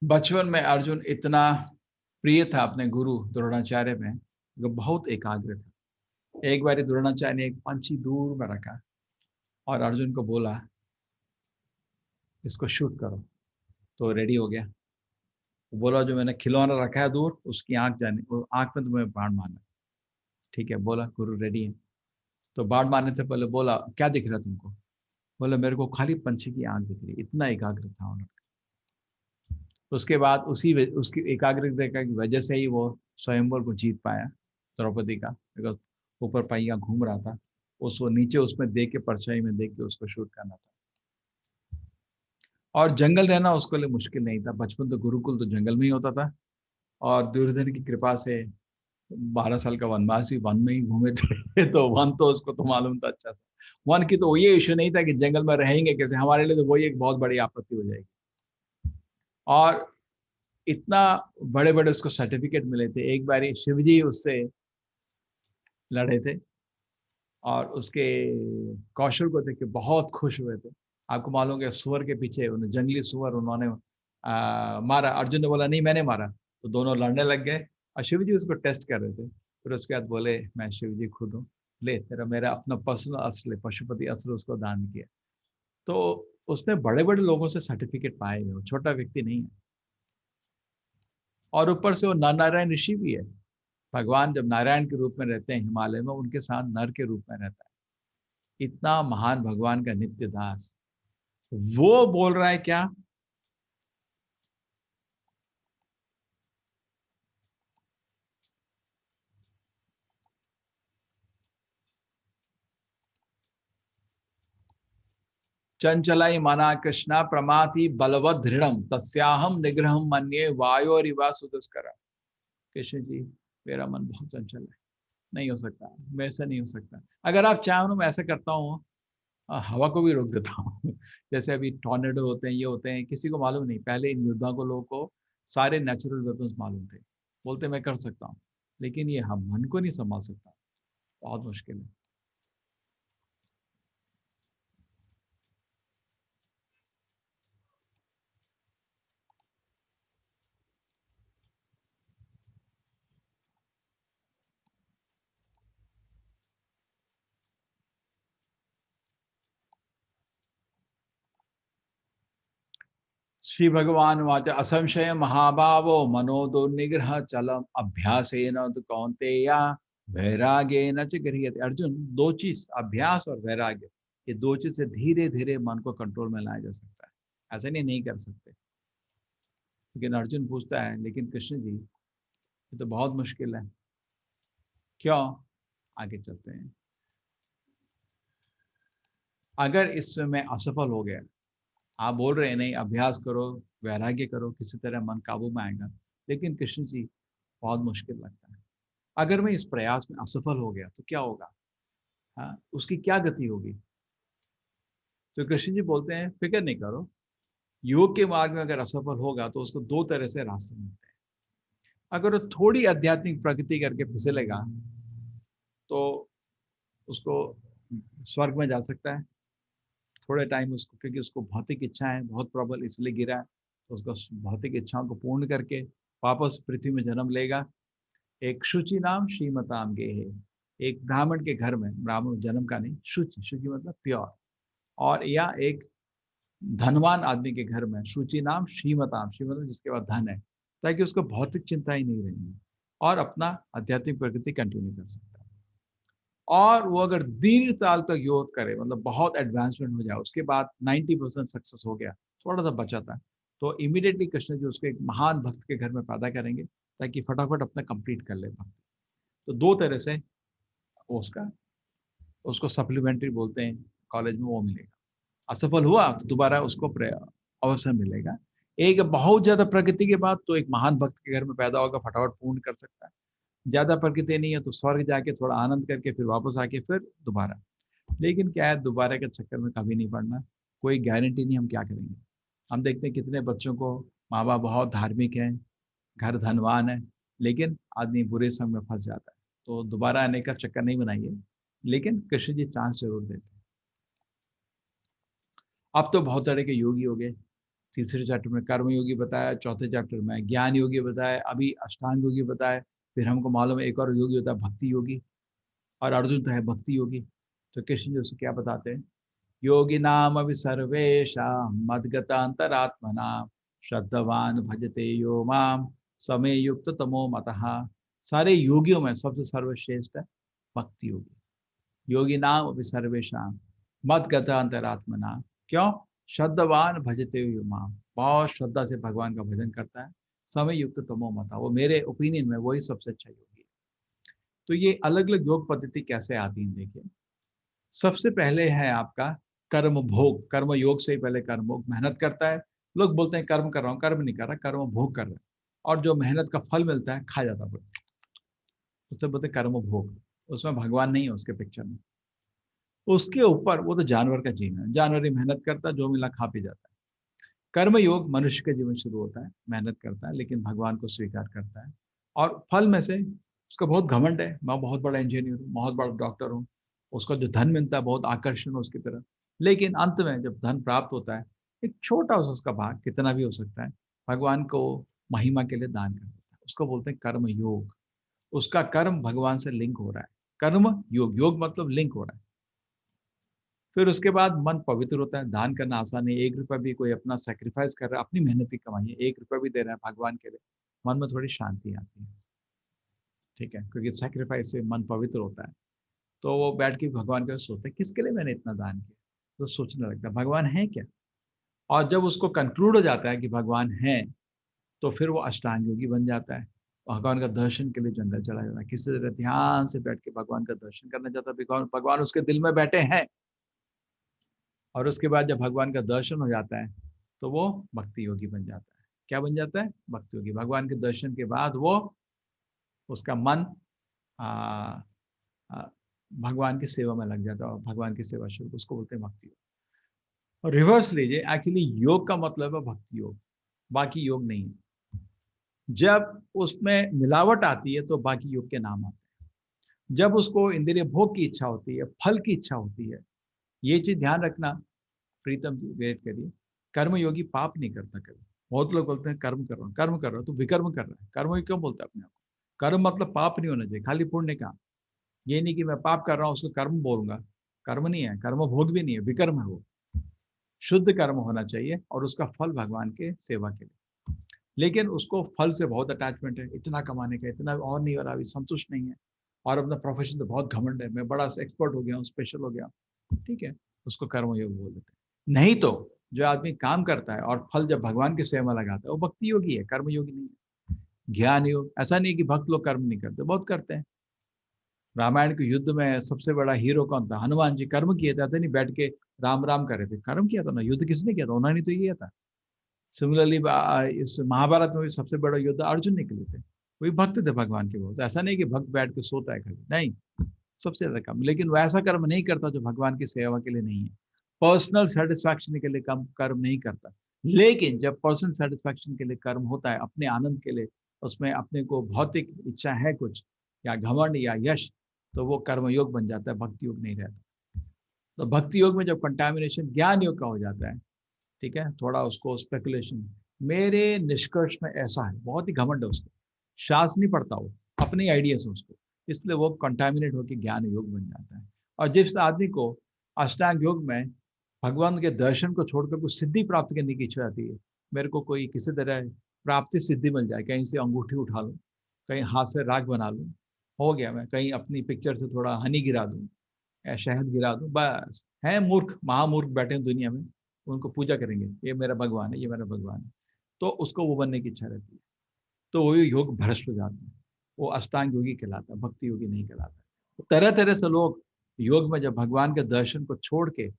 बचपन में अर्जुन इतना प्रिय था अपने गुरु द्रोणाचार्य में, वो बहुत एकाग्र था। एक बार द्रोणाचार्य ने एक पंछी दूर में रखा और अर्जुन को बोला इसको शूट करो, तो रेडी हो गया। बोला जो मैंने खिलौना रखा है दूर, उसकी आंख जाने, वो आंख में तुम्हें बाण मारना। ठीक है, बोला गुरु रेडी है। तो बाण मारने से पहले बोला क्या दिख रहा है तुमको? बोला मेरे को खाली पंछी की आंख दिख रही। इतना एकाग्र था उन्होंने। उसके बाद उसकी एकाग्रता की वजह से ही वो स्वयंवर को जीत पाया, द्रौपदी का। बिकॉज ऊपर पहिया घूम रहा था, उसको नीचे उसमें देख के, परछाई में देख के उसको शूट करना था। और जंगल रहना उसके लिए मुश्किल नहीं था। बचपन तो गुरुकुल तो जंगल में ही होता था, और दुर्योधन की कृपा से 12 साल का वनवास भी वन में ही घूमे थे तो वन तो उसको तो मालूम था अच्छा से। वन की तो ये इश्यू नहीं था कि जंगल में रहेंगे कैसे, हमारे लिए तो वही एक बहुत बड़ी आपत्ति हो जाएगी। और इतना बड़े बड़े उसको सर्टिफिकेट मिले थे। एक बार शिव जी उससे लड़े थे और उसके कौशल को देख के बहुत खुश हुए थे। आपको मालूम है सुअर के पीछे जंगली सुअर उन्होंने मारा। अर्जुन ने बोला नहीं मैंने मारा, तो दोनों लड़ने लग गए और शिव जी उसको टेस्ट कर रहे थे। फिर उसके बाद बोले मैं शिव जी खुद हूँ, ले तेरा मेरा अपना पर्सनल अस्त्र, पशुपति अस्त्र उसको दान किया। तो उसने बड़े बड़े लोगों से सर्टिफिकेट पाए हैं, वो छोटा व्यक्ति नहीं है। और ऊपर से वो नर नारायण ऋषि भी है। भगवान जब नारायण के रूप में रहते हैं हिमालय में, उनके साथ नर के रूप में रहता है। इतना महान भगवान का नित्य दास, वो बोल रहा है क्या? चंचलाई मना कृष्णा प्रमाथि बलवद दृढ़म तस्याहम निग्रहम मन्ये वायोरिवा सुदुष्कर। कृष्ण जी मेरा मन बहुत चंचल है, नहीं हो सकता, मेरे से नहीं हो सकता। अगर आप चाहो मैं ऐसा करता हूँ, हवा को भी रोक देता हूँ जैसे अभी टॉर्नेडो होते हैं, ये होते हैं, किसी को मालूम नहीं। पहले इन योद्धा को लोगों को सारे नेचुरल वेपन्स मालूम थे, बोलते मैं कर सकता हूँ। लेकिन ये हम मन को नहीं संभाल सकता, बहुत मुश्किल है। श्री भगवान वाच असंशय महाभावो मनो दुर्निग्रह चलम अभ्यासेन तो कौन्तेया वैराग्येन च गृह्यते। अर्जुन दो चीज, अभ्यास और वैराग्य, ये दो चीज से धीरे धीरे मन को कंट्रोल में लाया जा सकता है। ऐसा नहीं कर सकते। लेकिन अर्जुन पूछता है लेकिन कृष्ण जी ये तो बहुत मुश्किल है, क्यों? आगे चलते हैं। अगर इसमें मैं असफल हो गया, आप बोल रहे हैं नहीं अभ्यास करो वैराग्य करो, किसी तरह मन काबू में आएगा, लेकिन कृष्ण जी बहुत मुश्किल लगता है। अगर मैं इस प्रयास में असफल हो गया तो क्या होगा? हाँ, उसकी क्या गति होगी? तो कृष्ण जी बोलते हैं फिक्र नहीं करो, योग के मार्ग में अगर असफल होगा तो उसको दो तरह से रास्ते मिलते हैं। अगर वो थोड़ी आध्यात्मिक प्रगति करके फिसलेगा तो उसको स्वर्ग में जा सकता है थोड़े टाइम उसको, क्योंकि उसको भौतिक इच्छा है, बहुत प्रबल, इसलिए गिरा है। तो उसको भौतिक इच्छाओं को पूर्ण करके वापस पृथ्वी में जन्म लेगा। एक शुचि नाम श्रीमताम गे है, एक ब्राह्मण के घर में, ब्राह्मण जन्म का नहीं, शुचि, शुचि मतलब प्योर। और या एक धनवान आदमी के घर में, शुचि नाम श्रीमताम, श्रीमत जिसके बाद धन है, ताकि उसको भौतिक चिंता ही नहीं रहेगी और अपना आध्यात्मिक प्रगति कंटिन्यू कर सकता है। और वो अगर दीर्घ काल तक योग करे, मतलब बहुत एडवांसमेंट हो जाए, उसके बाद 90% सक्सेस हो गया, थोड़ा सा बचा था, तो इमीडिएटली कृष्ण जी उसको एक महान भक्त के घर में पैदा करेंगे ताकि फटाफट अपना कंप्लीट कर ले भक्ति। तो दो तरह से उसका, उसको सप्लीमेंट्री बोलते हैं कॉलेज में, वो मिलेगा। असफल हुआ तो दोबारा उसको अवसर मिलेगा। एक बहुत ज्यादा प्रगति के बाद तो एक महान भक्त के घर में पैदा होगा, फटाफट पूर्ण कर सकता है। ज्यादा प्रगति नहीं है तो स्वर्ग जाके थोड़ा आनंद करके फिर वापस आके फिर दोबारा। लेकिन क्या है, दोबारा के चक्कर में कभी नहीं पड़ना, कोई गारंटी नहीं हम क्या करेंगे। हम देखते हैं कितने बच्चों को माँ बाप बहुत धार्मिक हैं, घर धनवान है, लेकिन आदमी बुरे संग में फंस जाता है। तो दोबारा आने का चक्कर नहीं बनाइए, लेकिन कृष्ण जी चांस जरूर देते हैं। अब तो बहुत तरह के योगी हो गए। तीसरे चैप्टर में कर्म योगी बताया, चौथे चैप्टर में ज्ञान योगी बताया, अभी अष्टांग योगी बताया, फिर हमको मालूम है एक और योगी होता है भक्ति योगी। और अर्जुन तो है भक्ति योगी। तो कृष्ण जी उसको क्या बताते हैं, योगी नाम अभी सर्वेशा मदगता अंतरात्मना श्रद्धावान भजते यो माम समय युक्त तमो मतः। सारे योगियों में सबसे सर्वश्रेष्ठ है भक्ति योगी। योगी नाम अभी सर्वेशा मदगता अंतरात्मना, क्यों, श्रद्धावान भजते यो माम, बहुत श्रद्धा से भगवान का भजन करता है, समय युक्त तमो मतः, वो मेरे ओपिनियन में वही सबसे अच्छा योगी है। तो ये अलग अलग योग पद्धति कैसे आती है, देखिए सबसे पहले है आपका कर्म भोग। कर्म योग से ही पहले कर्म भोग, मेहनत करता है। लोग बोलते हैं कर्म कर रहा हूँ, कर्म नहीं कर रहा, कर्म भोग कर रहा है, और जो मेहनत का फल मिलता है खा जाता है, उससे बोलते हैं कर्म भोग। उसमें भगवान नहीं है उसके पिक्चर में। उसके ऊपर वो तो जानवर का जीवन है, जानवर ही मेहनत करता है, जो मिला खा पी जाता है। कर्म योग मनुष्य का जीवन शुरू होता है, मेहनत करता है लेकिन भगवान को स्वीकार करता है, और फल में से उसका बहुत घमंड है, मैं बहुत बड़ा इंजीनियर हूँ, बहुत बड़ा डॉक्टर हूँ, उसका जो धन मिलता है बहुत आकर्षण है उसकी तरफ। लेकिन अंत में जब धन प्राप्त होता है, एक छोटा सा उसका भाग, कितना भी हो सकता है, भगवान को महिमा के लिए दान कर देता है। उसको बोलते हैं कर्म योग। उसका कर्म भगवान से लिंक हो रहा है, कर्म योग, योग मतलब लिंक हो रहा है। फिर उसके बाद मन पवित्र होता है। दान करना आसान है, 1 रुपया भी कोई अपना सेक्रीफाइस कर रहा है, अपनी मेहनत की कमाई है, 1 रुपया भी दे रहा है भगवान के लिए, मन में थोड़ी शांति आती है, ठीक है, क्योंकि सेक्रीफाइस से मन पवित्र होता है। तो वो बैठ के भगवान के सोचते हैं किसके लिए मैंने इतना दान किया, तो सोचने लगता है भगवान है क्या। और जब उसको कंक्लूड हो जाता है कि भगवान है, तो फिर वो अष्टांग योगी बन जाता है। भगवान का दर्शन के लिए जंगल चला जाता है, किसी तरह ध्यान से बैठ के भगवान का दर्शन करना चाहता है, भगवान उसके दिल में बैठे हैं। और उसके बाद जब भगवान का दर्शन हो जाता है तो वो भक्ति योगी बन जाता है। क्या बन जाता है, भक्ति योगी। भगवान के दर्शन के बाद वो, उसका मन आ, आ, भगवान की सेवा में लग जाता है, और भगवान की सेवा शुरू, उसको बोलते हैं भक्ति योग। और रिवर्स लीजिए, एक्चुअली योग का मतलब है भक्ति योग, बाकी योग नहीं है। जब उसमें मिलावट आती है तो बाकी योग के नाम आते हैं। जब उसको इंद्रिय भोग की इच्छा होती है, फल की इच्छा होती है, ये चीज ध्यान रखना प्रीतम जी, वेट करिए, कर्म योगी पाप नहीं करता कभी। बहुत लोग बोलते हैं कर्म कर रहा हूँ, कर्म कर रहा हूँ, तो विकर्म कर रहा है। कर्म क्यों बोलते हैं अपने आप को, कर्म मतलब पाप नहीं होना चाहिए, खाली पुण्य का। ये नहीं कि मैं पाप कर रहा हूँ उसको कर्म बोलूंगा, कर्म नहीं है, कर्म भोग भी नहीं है, विकर्म है वो। शुद्ध कर्म होना चाहिए और उसका फल भगवान के सेवा के लिए। लेकिन उसको फल से बहुत अटैचमेंट है, इतना कमाने का, इतना और नहीं हो रहा, अभी संतुष्ट नहीं है, और अपना प्रोफेशन तो बहुत घमंड है, मैं बड़ा एक्सपर्ट हो गया हूँ, स्पेशल हो गया हूँ, ठीक है, उसको कर्मयोग बोल देते हैं। नहीं तो जो आदमी काम करता है और फल जब भगवान की सेवा में लगाता है, वो भक्ति योगी है, कर्मयोगी नहीं है। ज्ञान योग, ऐसा नहीं कि भक्त लोग कर्म नहीं करते, बहुत करते हैं। रामायण के युद्ध में सबसे बड़ा हीरो कौन था, हनुमान जी। कर्म किए थे, ऐसे नहीं बैठ के राम राम कर रहे थे, कर्म किया था ना। युद्ध किसने किया था, उन्होंने तो किया था। सिमिलरली इस महाभारत में भी सबसे बड़ा योद्धा अर्जुन निकले थे, वही भक्त थे भगवान के। बहुत ऐसा नहीं कि भक्त बैठ के सोता है खाली, नहीं, सबसे ज्यादा कम। लेकिन वो ऐसा कर्म नहीं करता जो भगवान की सेवा के लिए नहीं है, पर्सनल सेटिस्फैक्शन के लिए कम कर्म नहीं करता। लेकिन जब पर्सनल सेटिस्फैक्शन के लिए कर्म होता है, अपने आनंद के लिए, उसमें अपने को भौतिक इच्छा है कुछ, या घमंड या यश, तो वो कर्मयोग बन जाता है, भक्ति योग नहीं रहता। तो भक्ति योग में जब कंटामिनेशन ज्ञान योग का हो जाता है, ठीक है, थोड़ा उसको स्पेकुलेशन, मेरे निष्कर्ष में ऐसा है, बहुत ही घमंड है उसको, शास्त्र नहीं पढ़ता वो, अपने आइडिया से उसको, इसलिए वो कंटामिनेट होकर ज्ञान योग बन जाता है। और जिस आदमी को अष्टांग योग में भगवान के दर्शन को छोड़कर कुछ सिद्धि प्राप्त करने की इच्छा आती है, मेरे को कोई किसी तरह प्राप्ति सिद्धि मिल जाए, कहीं से अंगूठी उठा लूँ, कहीं हाथ से राग बना लूँ, हो गया, मैं कहीं अपनी पिक्चर से थोड़ा हनी गिरा दूँ या शहद गिरा दूँ, बस। है मूर्ख, महामूर्ख बैठे हैं दुनिया में, उनको पूजा करेंगे, ये मेरा भगवान है, ये मेरा भगवान है, तो उसको वो बनने की इच्छा रहती है, तो वो योग भ्रष्ट हो जाते हैं। वो अष्टांग योगी कहलाता है, भक्ति योगी नहीं कहलाता। तो तरह तरह से लोग योग में जब भगवान के दर्शन को छोड़ के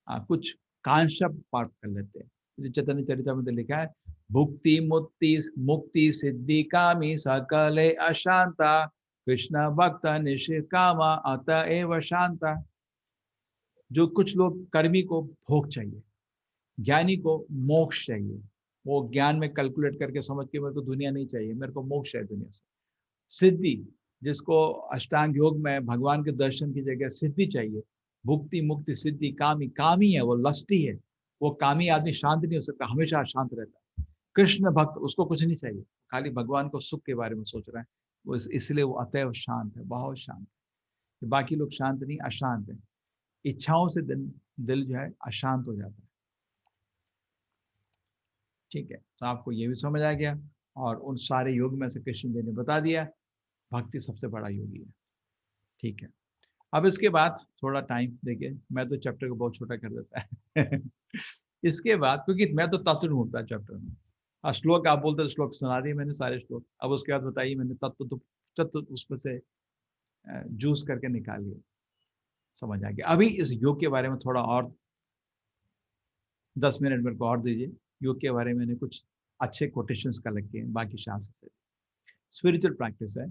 कुछ कांशा पाठ कर लेते हैं। जैसे चैतन्य चरितामृत में लिखा है, भुक्ति मुक्ति मुक्ति सिद्धि कामी सकले अशांता कृष्ण भक्त निष्कामा अतएव शांता। जो कुछ लोग कर्मी को भोग चाहिए, ज्ञानी को मोक्ष चाहिए, वो ज्ञान में कैलकुलेट करके समझ के मेरे को दुनिया नहीं चाहिए, मेरे को मोक्ष है दुनिया से। सिद्धि, जिसको अष्टांग योग में भगवान के दर्शन की जगह सिद्धि चाहिए, भुक्ति मुक्ति सिद्धि कामी, कामी है वो, लस्टी है वो, कामी आदमी शांत नहीं हो सकता, हमेशा अशांत रहता है। कृष्ण भक्त, उसको कुछ नहीं चाहिए, खाली भगवान को सुख के बारे में सोच रहा है वो, इसलिए वो अतएव शांत है, बहुत शांत है। कि बाकी लोग शांत नहीं, अशांत है। इच्छाओं से दिल जो है अशांत हो जाता है। ठीक है, तो आपको ये भी समझ आ गया। और उन सारे योग में से कृष्ण जी ने बता दिया भक्ति सबसे बड़ा योगी है। ठीक है, अब इसके बाद थोड़ा टाइम देखिए, मैं तो चैप्टर को बहुत छोटा कर देता है इसके बाद, क्योंकि मैं तो तत्व ढूंढता है चैप्टर में। श्लोक आप बोलते श्लोक सुना दिए मैंने सारे श्लोक, अब उसके बाद बताइए मैंने तत्व तो तत्व उसमें से जूस करके निकाल लिया, समझ आ गया। अभी इस योग के बारे में थोड़ा और 10 मिनट मेरे को और दीजिए। योग के बारे में मैंने कुछ अच्छे कोटेशंस कलेक्ट किए बाकी शास्त्र से। स्पिरिचुअल प्रैक्टिस है।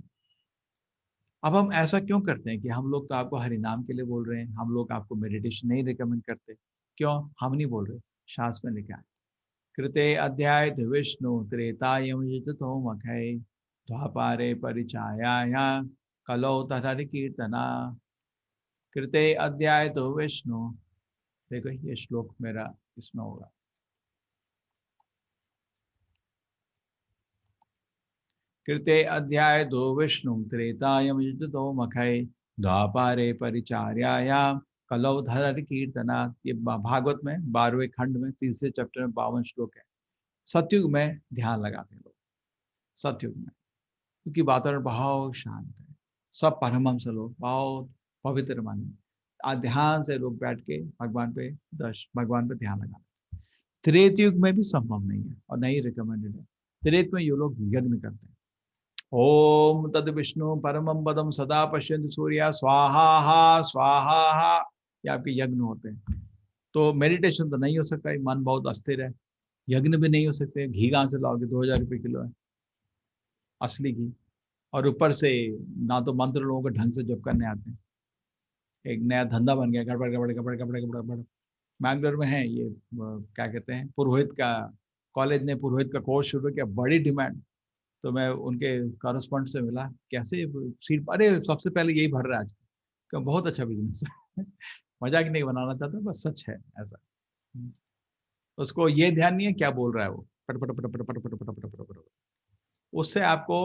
अब हम ऐसा क्यों करते हैं कि हम लोग तो आपको हरि नाम के लिए बोल रहे हैं, हम लोग आपको मेडिटेशन नहीं रिकमेंड करते, क्यों हम नहीं बोल रहे? शास्त्र में लिखा है कृते अध्याय विष्णु त्रेतायम युजतो मखै द्वापारे परिचायाया कलौ तथर कीर्तना। कृते अध्याय विष्णु, देखो ये श्लोक मेरा इसमें होगा। कृते अध्याय विष्णु त्रेतायम युजतो मखै द्वापारे परिचार्यायाम कलौ धर कीर्तना। ये भागवत में 12वें खंड में 3 चैप्टर में 52 श्लोक है। सतयुग में ध्यान लगाते हैं लोग, सतयुग में, क्योंकि वातावरण बहुत शांत है, सब परमहंस लोग बहुत पवित्र मन है, ध्यान से लोग बैठ के भगवान पे ध्यान लगाते हैं। त्रेतयुग में भी संभव नहीं है और नहीं रिकमेंडेड है। त्रेत में ये लोग यज्ञ करते हैं। ओम तद विष्णु परमम पदम सदा पश्यन्ति सूर्या स्वाहा स्वाहा, ये आपके यज्ञ होते हैं। तो मेडिटेशन तो नहीं हो सकता, मन बहुत अस्थिर है। यज्ञ भी नहीं हो सकते, घी कहाँ से लाओगे? 2000 रुपये किलो है असली घी, और ऊपर से ना तो मंत्र लोगों को ढंग से जप करने आते हैं। एक नया धंधा बन गया, गड़बड़ गड़बड़ गड़बड़ गड़बड़ गड़बड़ गड़बड़। मैंगलोर में है ये क्या कहते हैं, पुरोहित का कॉलेज ने पुरोहित का कोर्स शुरू किया, बड़ी डिमांड। तो मैं उनके कॉरेस्पॉन्डेंट से मिला, कैसे सीट, अरे सबसे पहले यही भर रहा है आज, क्या बहुत अच्छा बिजनेस है मजाक नहीं बनाना चाहता, बस सच है ऐसा। उसको ये ध्यान नहीं है क्या बोल रहा है वो, पट पट पट पट पट पट पट पट पट पट। उससे आपको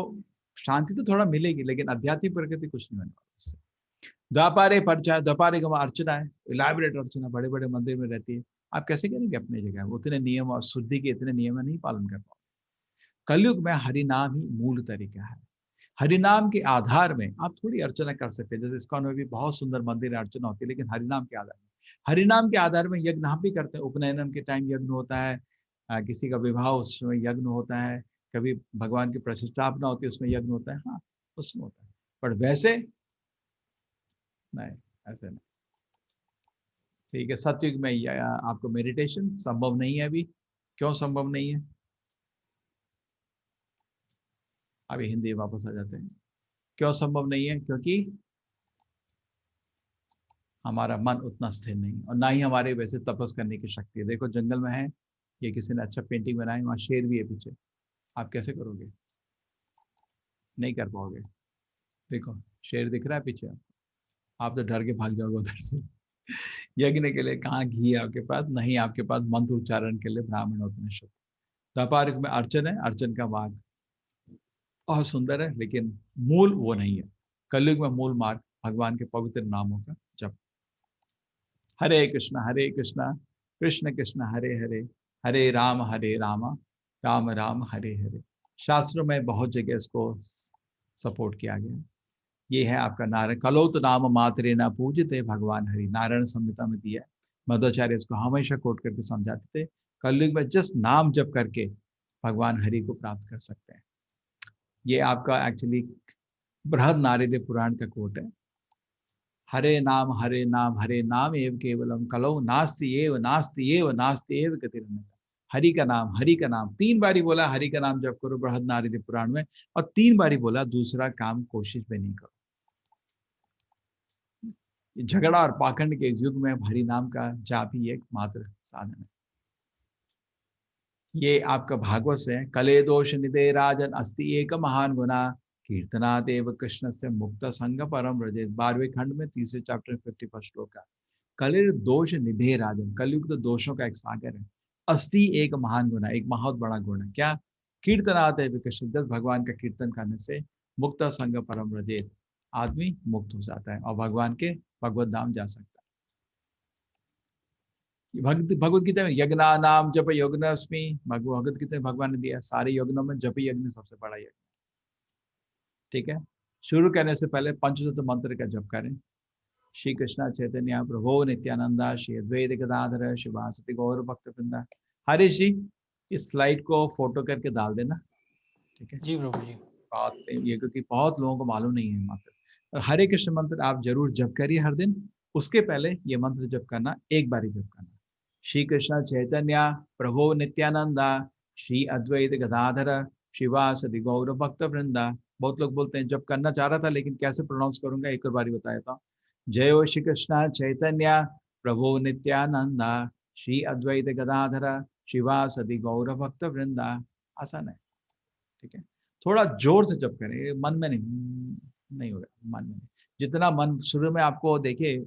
शांति तो थोड़ा मिलेगी, लेकिन आध्यात्मिक प्रगति कुछ नहीं होने वाला उससे। द्वापारे परिचय, द्वापारे का अर्चना है, इलाबरेट अर्चना बड़े बड़े मंदिर में रहती है। आप कैसे करेंगे अपनी जगह? उतने नियम और शुद्धि के इतने नियम नहीं पालन कर पाओगे। कलयुग में हरिनाम ही मूल तरीका है। हरिनाम के आधार में आप थोड़ी अर्चना कर सकते हैं, जैसे इस्कॉन में भी बहुत सुंदर मंदिर अर्चना होती है, लेकिन हरिनाम के आधार में, हरिनाम के आधार में यज्ञ हम भी करते हैं। उपनयन के टाइम यज्ञ होता है, किसी का विवाह उसमें यज्ञ होता है, कभी भगवान की प्रतिष्ठापना होती है उसमें यज्ञ होता है, हाँ उसमें होता है, पर वैसे नहीं, ऐसे नहीं। ठीक है, सतयुग में आपको मेडिटेशन संभव नहीं है अभी। क्यों संभव नहीं है? अभी हिंदी वापस आ जाते हैं। क्यों संभव नहीं है? क्योंकि हमारा मन उतना स्थिर नहीं, और ना ही हमारे वैसे तपस करने की शक्ति है। देखो जंगल में है, ये किसी ने अच्छा पेंटिंग बनाई, वहाँ शेर भी है पीछे, आप कैसे करोगे? नहीं कर पाओगे। देखो शेर दिख रहा है पीछे, आप तो डर के भाग जाओगे उधर से यज्ञ के लिए कहाँ घी है आपके पास? नहीं, आपके पास मंत्र उच्चारण के लिए ब्राह्मण उपनिषद। व्यापारिक में अर्चन है, अर्चन का मार्ग बहुत सुंदर है, लेकिन मूल वो नहीं है। कलयुग में मूल मार्ग भगवान के पवित्र नामों का जप। हरे कृष्णा कृष्ण कृष्ण हरे हरे, हरे राम राम राम हरे हरे। शास्त्रों में बहुत जगह इसको सपोर्ट किया गया। ये है आपका नारायण, कलौत नाम मात्रे न पूजते भगवान हरि, नारायण संहिता में दिया है। मध्वाचार्य इसको हमेशा कोट करके समझाते थे। कलयुग में जस्ट नाम जप करके भगवान हरि को प्राप्त कर सकते हैं। ये आपका एक्चुअली बृहद नारद पुराण का कोट है। हरे नाम एव केवलम कलौ नास्ति एव गतिरन्यथा। हरि का नाम 3 बारी बोला, हरि का नाम जप करो बृहद नारद पुराण में, और 3 बारी बोला दूसरा काम कोशिश भी नहीं करो। झगड़ा और पाखंड के युग में हरि नाम का जाप ही एक मात्र साधन है। ये आपका भागवत से, कले दोष निधे राजन अस्ति एक महान गुना कीर्तनादेव कृष्ण से मुक्त संग परम रजे। 12वें खंड में 3 चैप्टर 51 श्लोक का। कले दोष निधे राजन, कलयुग तो दोषों का एक सागर है। अस्ति एक महान गुना, एक बहुत बड़ा गुण है क्या? कीर्तनादेव कृष्ण, भगवान का कीर्तन करने से मुक्त संग परम रजे, आदमी मुक्त हो जाता है और भगवान के भगवत धाम जा सकता है। भगवत गीता में यज्ञा नाम जप यज्ञस्मि, भगवत गीता में भगवान ने दिया सारे यज्ञों में जप यज्ञ सबसे बड़ा यज्ञ। ठीक है, शुरू करने से पहले पंचतत्व मंत्र का जप करें। श्री कृष्णा चैतन्य प्रभु नित्यानंदा श्री अद्वैत गदाधर शिवासति गौर भक्त वृंदा। हरीश जी इस स्लाइड को फोटो करके डाल देना। ठीक है जी प्रभु जी। बहुत ये क्योंकि बहुत लोगों को मालूम नहीं है मंत्र। हरे कृष्ण मंत्र आप जरूर जप करिए हर दिन। उसके पहले ये मंत्र जप करना, एक बार ही जप करना। श्री कृष्ण चैतन्य प्रभु नित्यानंदा श्री अद्वैत गदाधर शिवासदि गौर भक्त वृंदा। बहुत लोग बोलते हैं जब करना चाह रहा था लेकिन कैसे प्रोनाउंस करूंगा, एक और बारी बताया था। जय हो श्री कृष्ण चैतन्य प्रभु नित्यानंदा श्री अद्वैत गदाधर शिवासदि गौर भक्त वृंदा। आसान है। ठीक है, थोड़ा जोर से जप करें, मन में नहीं होगा, मन में नहीं। जितना मन शुरू में आपको देखिए,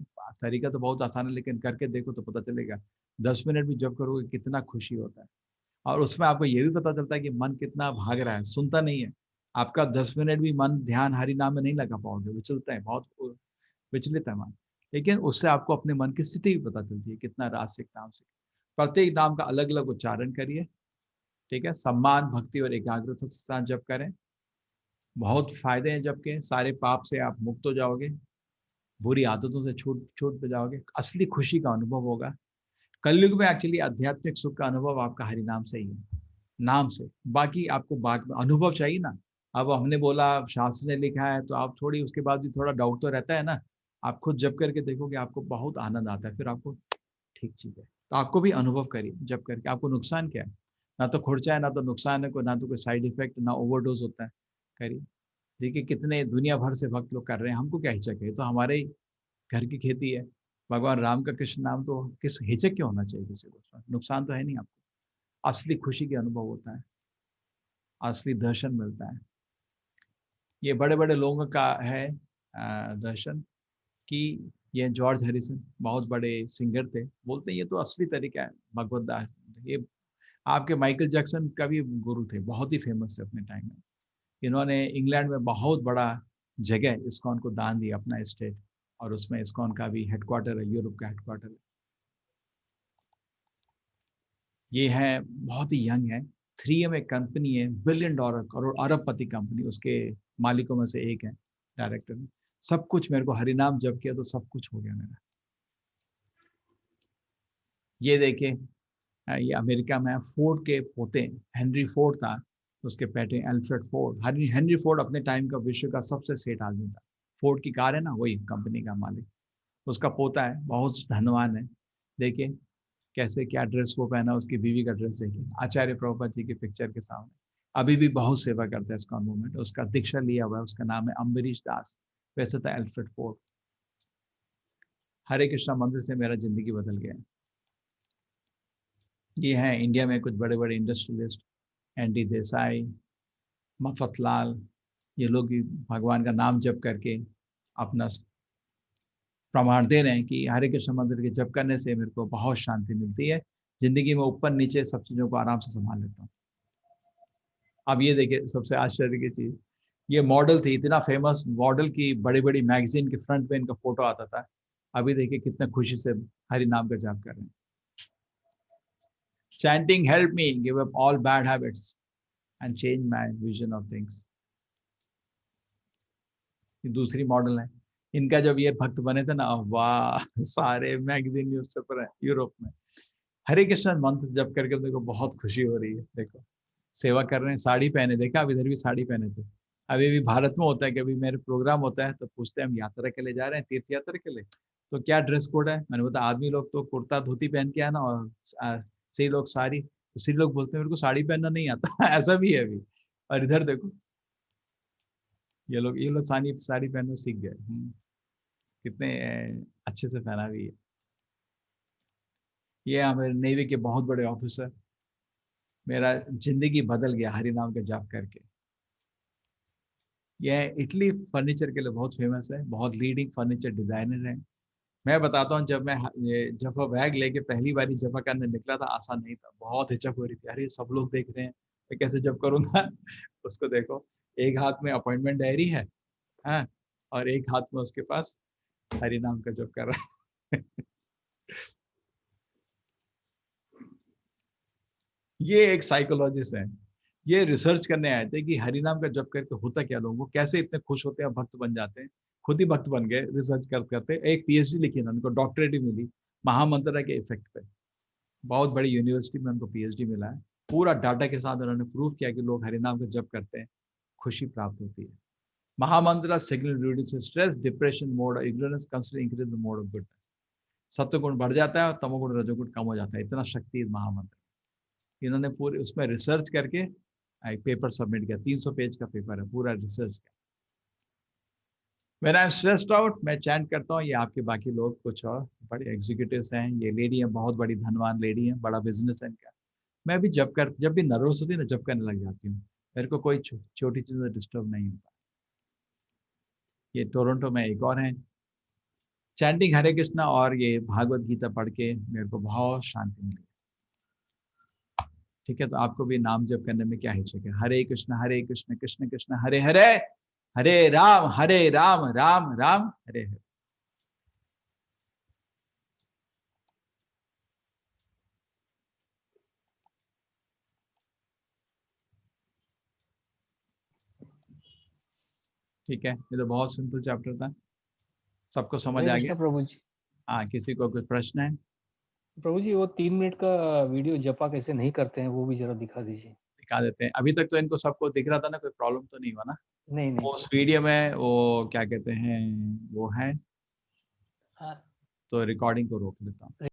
तरीका तो बहुत आसान है लेकिन करके देखो तो पता चलेगा। 10 मिनट भी जप करोगे कितना खुशी होता है, और उसमें आपको ये भी पता चलता है कि मन कितना भाग रहा है, सुनता नहीं है। आपका 10 मिनट भी मन ध्यान हरि नाम में नहीं लगा पाओगे, विचलता है, बहुत विचलित है मन। लेकिन उससे आपको अपने मन की स्थिति भी पता चलती है कितना रासिक नाम से। प्रत्येक नाम का अलग अलग उच्चारण करिए। ठीक है, सम्मान भक्ति और एकाग्रता के साथ जप करें। बहुत फायदे हैं जप के, सारे पाप से आप मुक्त हो जाओगे, बुरी आदतों से छूट पे जाओगे, असली खुशी का अनुभव होगा। कलयुग में एक्चुअली आध्यात्मिक सुख का अनुभव आपका हरि नाम से ही है, नाम से। बाकी आपको अनुभव चाहिए ना। अब हमने बोला शास्त्र ने लिखा है तो आप थोड़ी उसके बाद भी थोड़ा डाउट तो रहता है ना। आप खुद जप करके देखोगे आपको बहुत आनंद आता है, फिर आपको ठीक चीज है। तो आपको भी अनुभव करिए जप करके। आपको नुकसान क्या है? ना तो खुर्चा है, ना तो नुकसान है कोई, ना तो कोई साइड इफेक्ट, ना ओवरडोज होता है। करिए, देखिए कितने दुनिया भर से भक्त लोग कर रहे हैं, हमको क्या हिचक है? तो हमारे ही घर की खेती है। भगवान राम का कृष्ण नाम, तो किस हिचक क्यों होना चाहिए किसी को? नुकसान तो है नहीं आपको। असली खुशी के अनुभव होता है, असली दर्शन मिलता है। ये बड़े बड़े लोगों का है दर्शन कि ये जॉर्ज हैरिसन बहुत बड़े सिंगर थे, बोलते हैं ये तो असली तरीका है भगवत दास। ये आपके माइकल जैक्सन का भी गुरु थे, बहुत ही फेमस थे अपने टाइम में। इन्होंने इंग्लैंड में बहुत बड़ा जगह इस्कॉन को दान दिया, अपना स्टेट, और उसमें इस्कॉन का भी हेडक्वार्टर है, यूरोप का हेडक्वार्टर है। ये है बहुत ही यंग है। 3M एक कंपनी है, $1 बिलियन करोड़ अरबपति कंपनी, उसके मालिकों में से एक है, डायरेक्टर में। सब कुछ मेरे को हरिनाम जप किया तो सब कुछ हो गया मेरा। ये देखे, ये अमेरिका में फोर्ड के पोते हेनरी फोर्ड था, उसके बेटे अल्फ्रेड फोर्ड। हेनरी फोर्ड अपने टाइम का विश्व का सबसे सेठ आदमी था। फोर्ड की कार है ना, वही कंपनी का मालिक, उसका पोता है, बहुत धनवान है। देखिए कैसे क्या ड्रेस को पहना, उसकी बीवी का ड्रेस देखिए, आचार्य प्रभुपाद जी की पिक्चर के सामने। अभी भी बहुत सेवा करता है इस्कॉन मूवमेंट। उसका दीक्षा लिया हुआ है, उसका नाम है अम्बरीश दास, वैसे था अल्फ्रेड फोर्ड। हरे कृष्णा मंदिर से मेरा जिंदगी बदल गया। ये है इंडिया में कुछ बड़े बड़े इंडस्ट्रियलिस्ट, एनडी देसाई, मफतलाल, ये लोग भी भगवान का नाम जप करके अपना प्रमाण दे रहे हैं कि हरे कृष्ण मंदिर के जप करने से मेरे को बहुत शांति मिलती है, जिंदगी में ऊपर नीचे सब चीजों को आराम से संभाल लेता हूँ। अब ये देखिए सबसे आश्चर्य की चीज, ये मॉडल थी, इतना फेमस मॉडल की बड़ी बड़ी मैगजीन के फ्रंट पे इनका फोटो आता था। अभी देखिए कितना खुशी से हरि नाम का जाप कर रहे हैं। Chanting help me give up all bad habits and change my vision of things. ये दूसरी मॉडल है। इनका जब ये भक्त बने थे ना, वाह, सारे मैगजीन न्यूज़पेपर है यूरोप में। हरे कृष्ण मंत्र जप करके देखो बहुत खुशी हो रही है। देखो सेवा कर रहे हैं, साड़ी पहने, देखा अब इधर भी साड़ी पहने थे। अभी भी भारत में होता है, कभी मेरे प्रोग्राम होता है तो पूछते हैं हम यात्रा के लिए जा रहे हैं, तीर्थ यात्रा के लिए, तो क्या ड्रेस कोड है? मैंने बोला आदमी लोग तो कुर्ता धोती पहन के आना, और स्त्री लोग साड़ी। तो स्त्री लोग बोलते हैं मेरे को साड़ी पहनना नहीं आता। ऐसा भी है अभी। और इधर देखो ये लोग साड़ी साड़ी पहनना सीख गए। कितने अच्छे से पहना भी है। ये हमारे नेवी के बहुत बड़े ऑफिसर। मेरा जिंदगी बदल गया हरि नाम का जाप करके। यह इटली फर्नीचर के लिए बहुत फेमस है, बहुत लीडिंग फर्नीचर डिजाइनर है। मैं बताता हूँ, जब मैं जफा बैग लेके पहली बार जफा करने निकला था, आसान नहीं था, बहुत हिचक हो रही थी। अरे सब लोग देख रहे हैं, मैं कैसे जप करूंगा। उसको देखो, एक हाथ में अपॉइंटमेंट डायरी है, हाँ, और एक हाथ में उसके पास हरि नाम का जप कर रहा है। ये एक साइकोलॉजिस्ट है, ये रिसर्च करने आए थे कि हरि नाम का जप करके होता क्या, लोगों को कैसे इतने खुश होते हैं, भक्त बन जाते हैं। खुद ही भक्त बन गए रिसर्च करते। एक पीएचडी लिखी ना, उनको डॉक्टरेट भी मिली महामंत्र के इफेक्ट पे। बहुत बड़ी यूनिवर्सिटी में उनको पीएचडी मिला है। पूरा डाटा के साथ उन्होंने प्रूव किया कि लोग हरि नाम का जप करते हैं, खुशी प्राप्त होती है। महामंत्र signal reduce stress, depression, mode of ignorance, consider increase the mode of goodness. सत्वगुण बढ़ जाता है और तमोगुण रजोगुण कम हो जाता है। इतना शक्ति है महामंत्र। इन्होंने पूरे उसमें रिसर्च करके एक पेपर सबमिट किया, 300 पेज का पेपर है, पूरा रिसर्च किया। When I'm stressed out, मैं चैंट करता हूँ। ये आपके बाकी लोग कुछ और बड़े एग्जीक्यूटिव्स हैं, ये लेडी है, बहुत बड़ी धनवान लेडी है, बड़ा बिजनेस है इनका। मैं भी जब भी नर्वस होती है ना, जब करने लग जाती हूँ। मेरे को कोई छोटी चीज में डिस्टर्ब नहीं होता। ये टोरंटो में एक और है, चैंटिंग हरे कृष्णा और ये भागवत गीता पढ़ के मेरे को बहुत शांति मिली। ठीक है, तो आपको भी नाम जप करने में क्या हिचक है? हरे कृष्ण कृष्ण कृष्ण हरे हरे, हरे राम राम राम हरे हरे। ठीक है, ये तो बहुत सिंपल चैप्टर था, सबको समझ हरे आ कृष्ण गया? प्रभु जी। हाँ, किसी को कोई प्रश्न है? प्रभु जी वो 3 मिनट का वीडियो जपा कैसे नहीं करते हैं वो भी जरा दिखा दीजिए। दिखा देते हैं। अभी तक तो इनको सबको दिख रहा था ना, कोई प्रॉब्लम तो नहीं हुआ ना? नहीं नहीं। वो उस वीडियो में वो क्या कहते हैं, वो है, हाँ। तो रिकॉर्डिंग को रोक लेता हूँ।